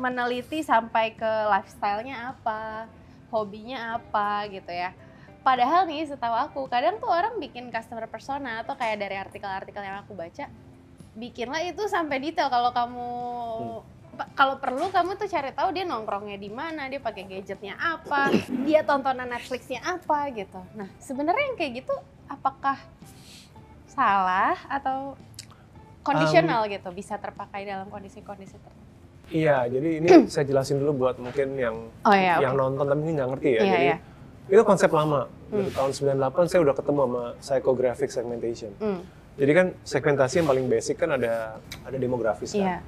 [SPEAKER 2] meneliti sampai ke lifestyle-nya apa, hobinya apa gitu ya. Padahal nih setahu aku, kadang tuh orang bikin customer persona atau kayak dari artikel-artikel yang aku baca, bikinlah itu sampai detail. Kalau perlu kamu tuh cari tahu dia nongkrongnya di mana, dia pakai gadgetnya apa, dia tontonan Netflixnya apa gitu. Nah, sebenarnya yang kayak gitu apakah salah atau kondisional gitu, bisa terpakai dalam kondisi-kondisi tertentu?
[SPEAKER 1] Iya, jadi ini saya jelasin dulu buat mungkin yang nonton tapi mungkin nggak ngerti ya. Jadi itu konsep lama. Dari tahun 98 saya udah ketemu sama psychographic segmentation. Jadi kan segmentasi yang paling basic kan ada demografis kan.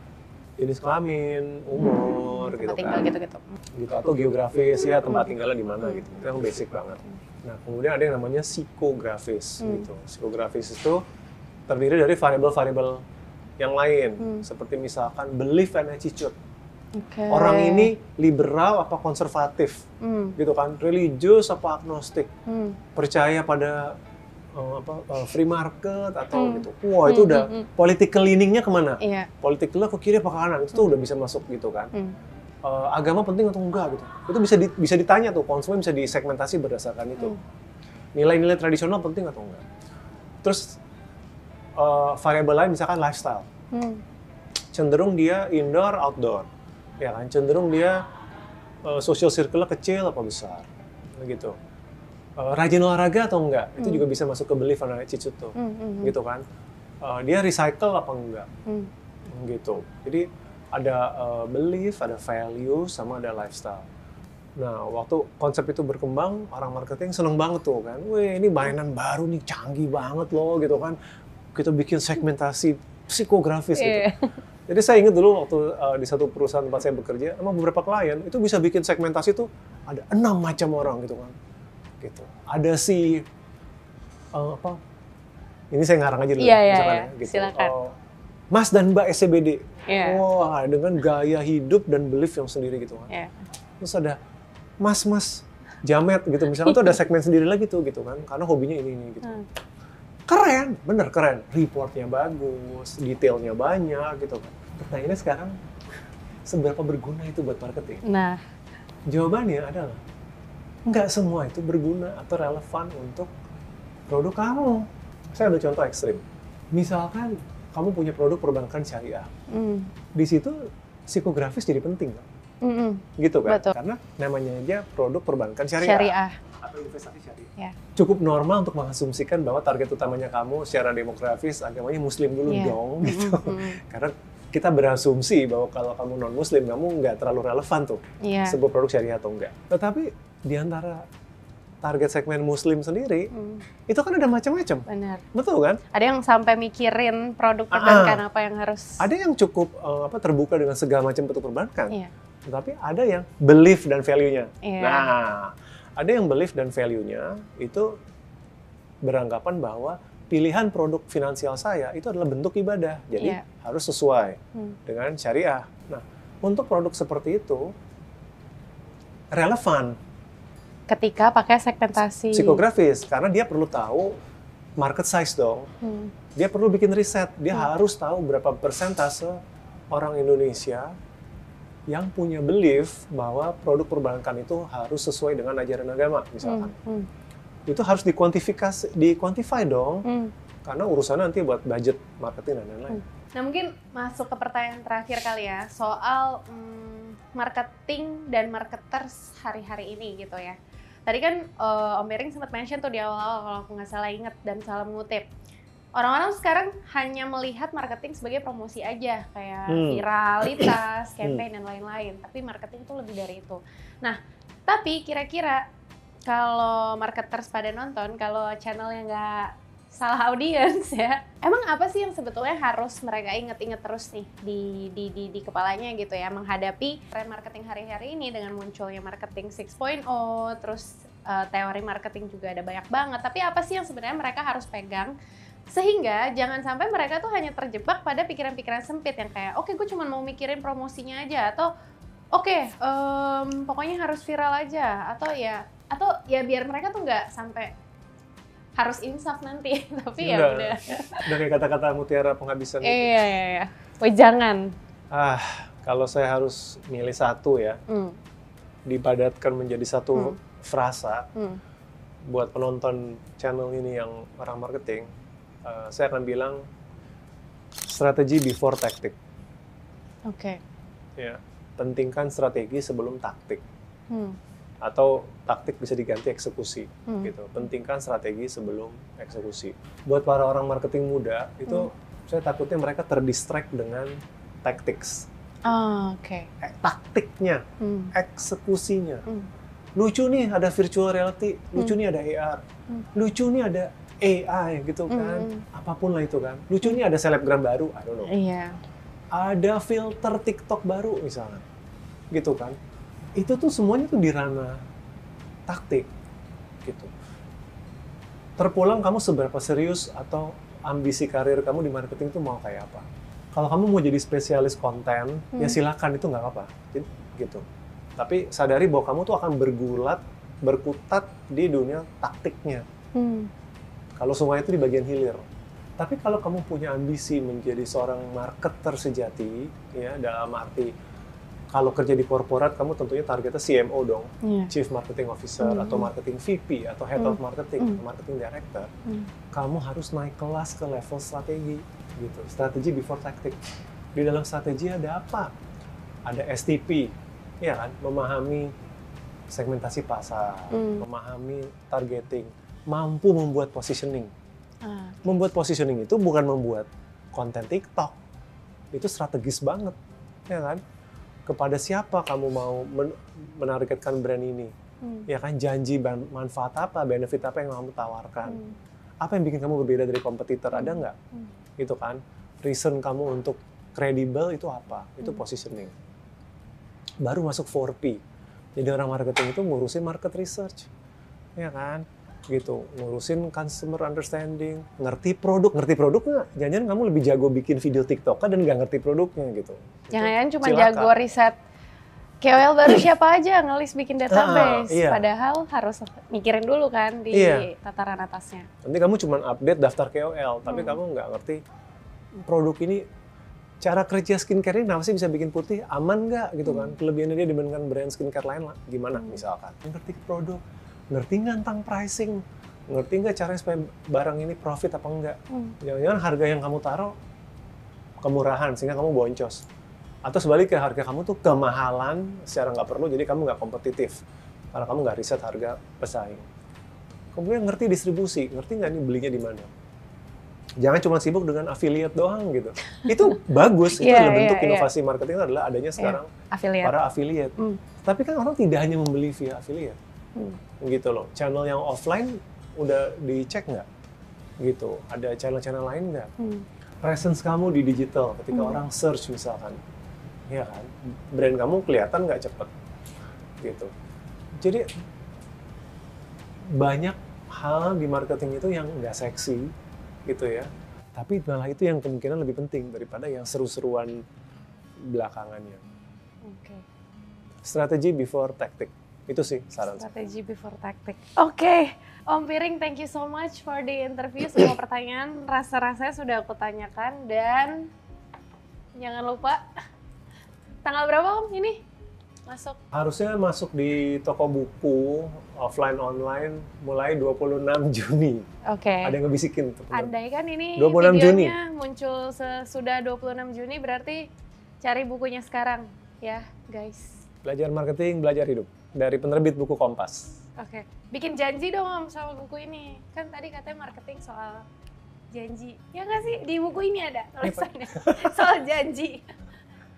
[SPEAKER 1] Jenis kelamin, umur, gitu kan. Gitu, atau geografis ya, tempat tinggalnya di mana gitu. Itu yang basic banget. Nah, kemudian ada yang namanya psikografis gitu. Psikografis itu terdiri dari variabel-variabel yang lain, seperti misalkan belief and attitude. Orang ini liberal apa konservatif, gitu kan? Religius apa agnostik? Percaya pada free market atau gitu. Wah, itu udah political leaning-nya kemana? Political ke kiri apa ke kanan? Itu tuh udah bisa masuk gitu kan. Agama penting atau enggak gitu. Itu bisa ditanya tuh, konsumen bisa disegmentasi berdasarkan itu. Nilai-nilai tradisional penting atau enggak. Terus variabel lain misalkan lifestyle. Cenderung dia indoor, outdoor. Ya kan, cenderung dia social circle-nya kecil apa besar. Gitu. Rajin olahraga atau enggak, itu juga bisa masuk ke belief and attitude tuh, gitu kan. Dia recycle apa enggak, gitu. Jadi ada belief, ada value, sama ada lifestyle. Nah, waktu konsep itu berkembang, orang marketing seneng banget tuh kan. Wih, ini mainan baru nih, canggih banget loh, gitu kan. Kita bikin segmentasi psikografis gitu. Jadi saya ingat dulu waktu di satu perusahaan tempat saya bekerja, sama beberapa klien, itu bisa bikin segmentasi tuh ada 6 macam orang gitu kan. Gitu. Ada si ini saya ngarang aja dulu misalkan ya, gitu.
[SPEAKER 2] Silakan.
[SPEAKER 1] Mas dan Mbak SCBD. Wah, dengan gaya hidup dan belief yang sendiri gitu kan. Terus ada Mas Jamet gitu misalnya, tuh ada segmen sendiri lagi tuh gitu kan, karena hobinya ini gitu. Keren, bener keren. Reportnya bagus, detailnya banyak gitu kan. Pertanyaannya sekarang, seberapa berguna itu buat marketing?
[SPEAKER 2] Nah,
[SPEAKER 1] jawabannya adalah nggak semua itu berguna atau relevan untuk produk kamu. Saya ambil contoh ekstrim. Misalkan kamu punya produk perbankan syariah. Di situ psikografis jadi penting kan? Gitu kan?
[SPEAKER 2] Betul.
[SPEAKER 1] Karena namanya aja produk perbankan syariah. Atau investasi syariah. Cukup normal untuk mengasumsikan bahwa target utamanya kamu secara demografis agamanya muslim dulu dong gitu. Karena kita berasumsi bahwa kalau kamu non-muslim, kamu nggak terlalu relevan tuh sebuah produk syariah atau enggak. Tetapi di antara target segmen muslim sendiri, itu kan ada macam-macam.
[SPEAKER 2] Benar.
[SPEAKER 1] Betul kan?
[SPEAKER 2] Ada yang sampai mikirin produk perbankan apa yang harus...
[SPEAKER 1] Ada yang cukup terbuka dengan segala macam bentuk perbankan. Tetapi ada yang belief dan value-nya. Nah, ada yang belief dan value-nya itu beranggapan bahwa pilihan produk finansial saya itu adalah bentuk ibadah. Jadi harus sesuai dengan syariah. Nah, untuk produk seperti itu relevan
[SPEAKER 2] ketika pakai segmentasi
[SPEAKER 1] psikografis, karena dia perlu tahu market size dong. Dia perlu bikin riset, dia harus tahu berapa persentase orang Indonesia yang punya belief bahwa produk perbankan itu harus sesuai dengan ajaran agama, misalkan. Itu harus dikuantify dong, karena urusannya nanti buat budget marketing dan lain-lain.
[SPEAKER 2] Nah, mungkin masuk ke pertanyaan terakhir kali ya, soal marketing dan marketers hari-hari ini gitu ya. Tadi kan Om Bering sempat mention tuh di awal-awal, kalau aku nggak salah inget dan salah mengutip. Orang-orang sekarang hanya melihat marketing sebagai promosi aja, kayak viralitas, campaign, dan lain-lain. Tapi marketing tuh lebih dari itu. Nah, tapi kira-kira kalau marketers pada nonton, kalau channelnya nggak salah audiens ya, emang apa sih yang sebetulnya harus mereka inget-inget terus nih di kepalanya gitu ya, menghadapi tren marketing hari-hari ini dengan munculnya marketing 6.0, terus teori marketing juga ada banyak banget, tapi apa sih yang sebenarnya mereka harus pegang sehingga jangan sampai mereka tuh hanya terjebak pada pikiran-pikiran sempit yang kayak oke, gue cuma mau mikirin promosinya aja, atau pokoknya harus viral aja, atau ya biar mereka tuh nggak sampai harus insaf nanti, tapi ya udah.
[SPEAKER 1] Udah kayak kata-kata mutiara penghabisan.
[SPEAKER 2] Iya. Wah, jangan.
[SPEAKER 1] Kalau saya harus milih satu ya, dipadatkan menjadi satu frasa buat penonton channel ini yang orang marketing, saya akan bilang strategi before tactic.
[SPEAKER 2] Oke.
[SPEAKER 1] Ya, pentingkan strategi sebelum taktik. Atau taktik bisa diganti eksekusi gitu. Pentingkan strategi sebelum eksekusi. Buat para orang marketing muda itu saya takutnya mereka terdistract dengan tactics. Taktiknya, eksekusinya. Lucu nih ada virtual reality, lucu nih ada AR, lucu nih ada AI gitu kan. Apapun lah itu kan. Lucu nih ada selebgram baru, I don't know. Ada filter TikTok baru misalnya. Gitu kan. Itu tuh semuanya tuh di ranah taktik gitu. Terpulang kamu seberapa serius atau ambisi karir kamu di marketing tuh mau kayak apa. Kalau kamu mau jadi spesialis konten, ya silakan, itu nggak apa-apa gitu. Tapi sadari bahwa kamu tuh akan berkutat di dunia taktiknya. Kalau semua itu di bagian hilir. Tapi kalau kamu punya ambisi menjadi seorang marketer sejati, ya dalam arti kalau kerja di korporat, kamu tentunya targetnya CMO dong, Chief Marketing Officer, atau Marketing VP, atau Head of Marketing, atau Marketing Director. Kamu harus naik kelas ke level strategi, gitu. Strategi before tactic. Di dalam strategi ada apa? Ada STP, ya kan? Memahami segmentasi pasar, memahami targeting, mampu membuat positioning. Membuat positioning itu bukan membuat konten TikTok, itu strategis banget, ya kan? Kepada siapa kamu mau menargetkan brand ini, ya kan, janji manfaat apa, benefit apa yang kamu tawarkan, apa yang bikin kamu berbeda dari kompetitor, ada nggak, gitu kan, reason kamu untuk kredibel itu apa, itu positioning. Baru masuk 4P, Jadi orang marketing itu ngurusin market research, ya kan? Gitu, ngurusin customer understanding, ngerti produk nggak? Jangan-jangan kamu lebih jago bikin video TikTok dan nggak ngerti produknya gitu.
[SPEAKER 2] Jangan cuma jago riset KOL baru siapa aja ngelis bikin database,
[SPEAKER 1] iya.
[SPEAKER 2] Padahal harus mikirin dulu kan di tataran atasnya.
[SPEAKER 1] Nanti kamu cuma update daftar KOL, tapi kamu nggak ngerti produk ini, cara kerja skincare ini kenapa sih bisa bikin putih, aman nggak gitu kan? Kelebihannya dia dibandingkan brand skincare lain lah, gimana misalkan? Ngerti produk, ngerti nggak tentang pricing, ngerti nggak caranya supaya barang ini profit apa enggak? Jangan-jangan harga yang kamu taruh kemurahan sehingga kamu boncos. Atau sebaliknya harga kamu tuh kemahalan secara nggak perlu, jadi kamu nggak kompetitif karena kamu nggak riset harga pesaing. Kemudian ngerti distribusi, ngerti nggak nih belinya di mana. Jangan cuma sibuk dengan affiliate doang gitu. Itu bagus, itu adalah bentuk inovasi marketing adalah adanya sekarang para affiliate. Tapi kan orang tidak hanya membeli via affiliate, gitu loh. Channel yang offline udah dicek nggak? Gitu. Ada channel-channel lain nggak? Presence kamu di digital ketika orang search misalkan. Ya kan, brand kamu kelihatan nggak cepet, gitu. Jadi banyak hal di marketing itu yang nggak seksi, gitu ya. Tapi malah itu yang kemungkinan lebih penting daripada yang seru-seruan belakangannya. Strategi before tactic, itu sih saran.
[SPEAKER 2] Strategi before tactic. Oke, Om Piring, thank you so much for the interview. Semua pertanyaan rasa-rasanya sudah aku tanyakan dan jangan lupa. Tanggal berapa Om ini masuk?
[SPEAKER 1] Harusnya masuk di toko buku offline online mulai 26 Juni.
[SPEAKER 2] Oke.
[SPEAKER 1] Ada yang ngebisikin tuh.
[SPEAKER 2] Andai kan ini
[SPEAKER 1] 26
[SPEAKER 2] videonya muncul sesudah 26 Juni berarti cari bukunya sekarang ya guys.
[SPEAKER 1] Belajar marketing, belajar hidup dari penerbit buku Kompas.
[SPEAKER 2] Oke. Bikin janji dong Om soal buku ini. Kan tadi katanya marketing soal janji. Ya nggak sih? Di buku ini ada tulisannya soal janji.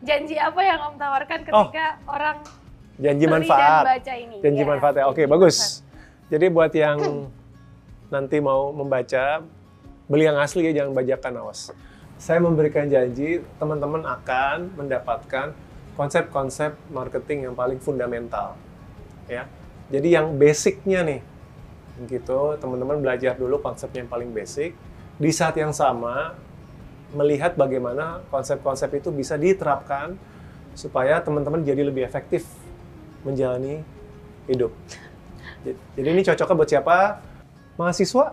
[SPEAKER 2] Janji apa yang Om tawarkan ketika orang
[SPEAKER 1] janji manfaat
[SPEAKER 2] dan baca ini?
[SPEAKER 1] Janji manfaat ya. Oke, bagus. Jadi buat yang nanti mau membaca, beli yang asli ya, jangan bajakan, awas. Saya memberikan janji teman-teman akan mendapatkan konsep-konsep marketing yang paling fundamental. Ya. Jadi yang basicnya nih, gitu, teman-teman belajar dulu konsepnya yang paling basic. Di saat yang sama, melihat bagaimana konsep-konsep itu bisa diterapkan supaya teman-teman jadi lebih efektif menjalani hidup. Jadi ini cocoknya buat siapa? Mahasiswa,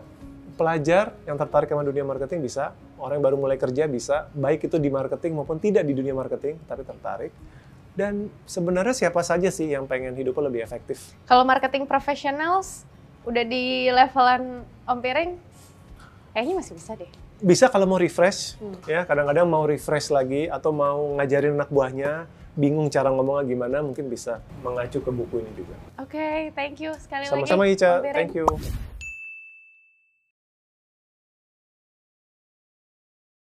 [SPEAKER 1] pelajar yang tertarik sama dunia marketing bisa, orang yang baru mulai kerja bisa, baik itu di marketing maupun tidak di dunia marketing, tapi tertarik. Dan sebenarnya siapa saja sih yang pengen hidupnya lebih efektif?
[SPEAKER 2] Kalau marketing professionals, udah di levelan Om Piring, kayaknya masih bisa deh.
[SPEAKER 1] Bisa kalau mau refresh, ya kadang-kadang mau refresh lagi atau mau ngajarin anak buahnya, bingung cara ngomongnya gimana, mungkin bisa mengacu ke buku ini juga.
[SPEAKER 2] Oke, thank you sekali lagi.
[SPEAKER 1] Sama-sama Ica, thank you.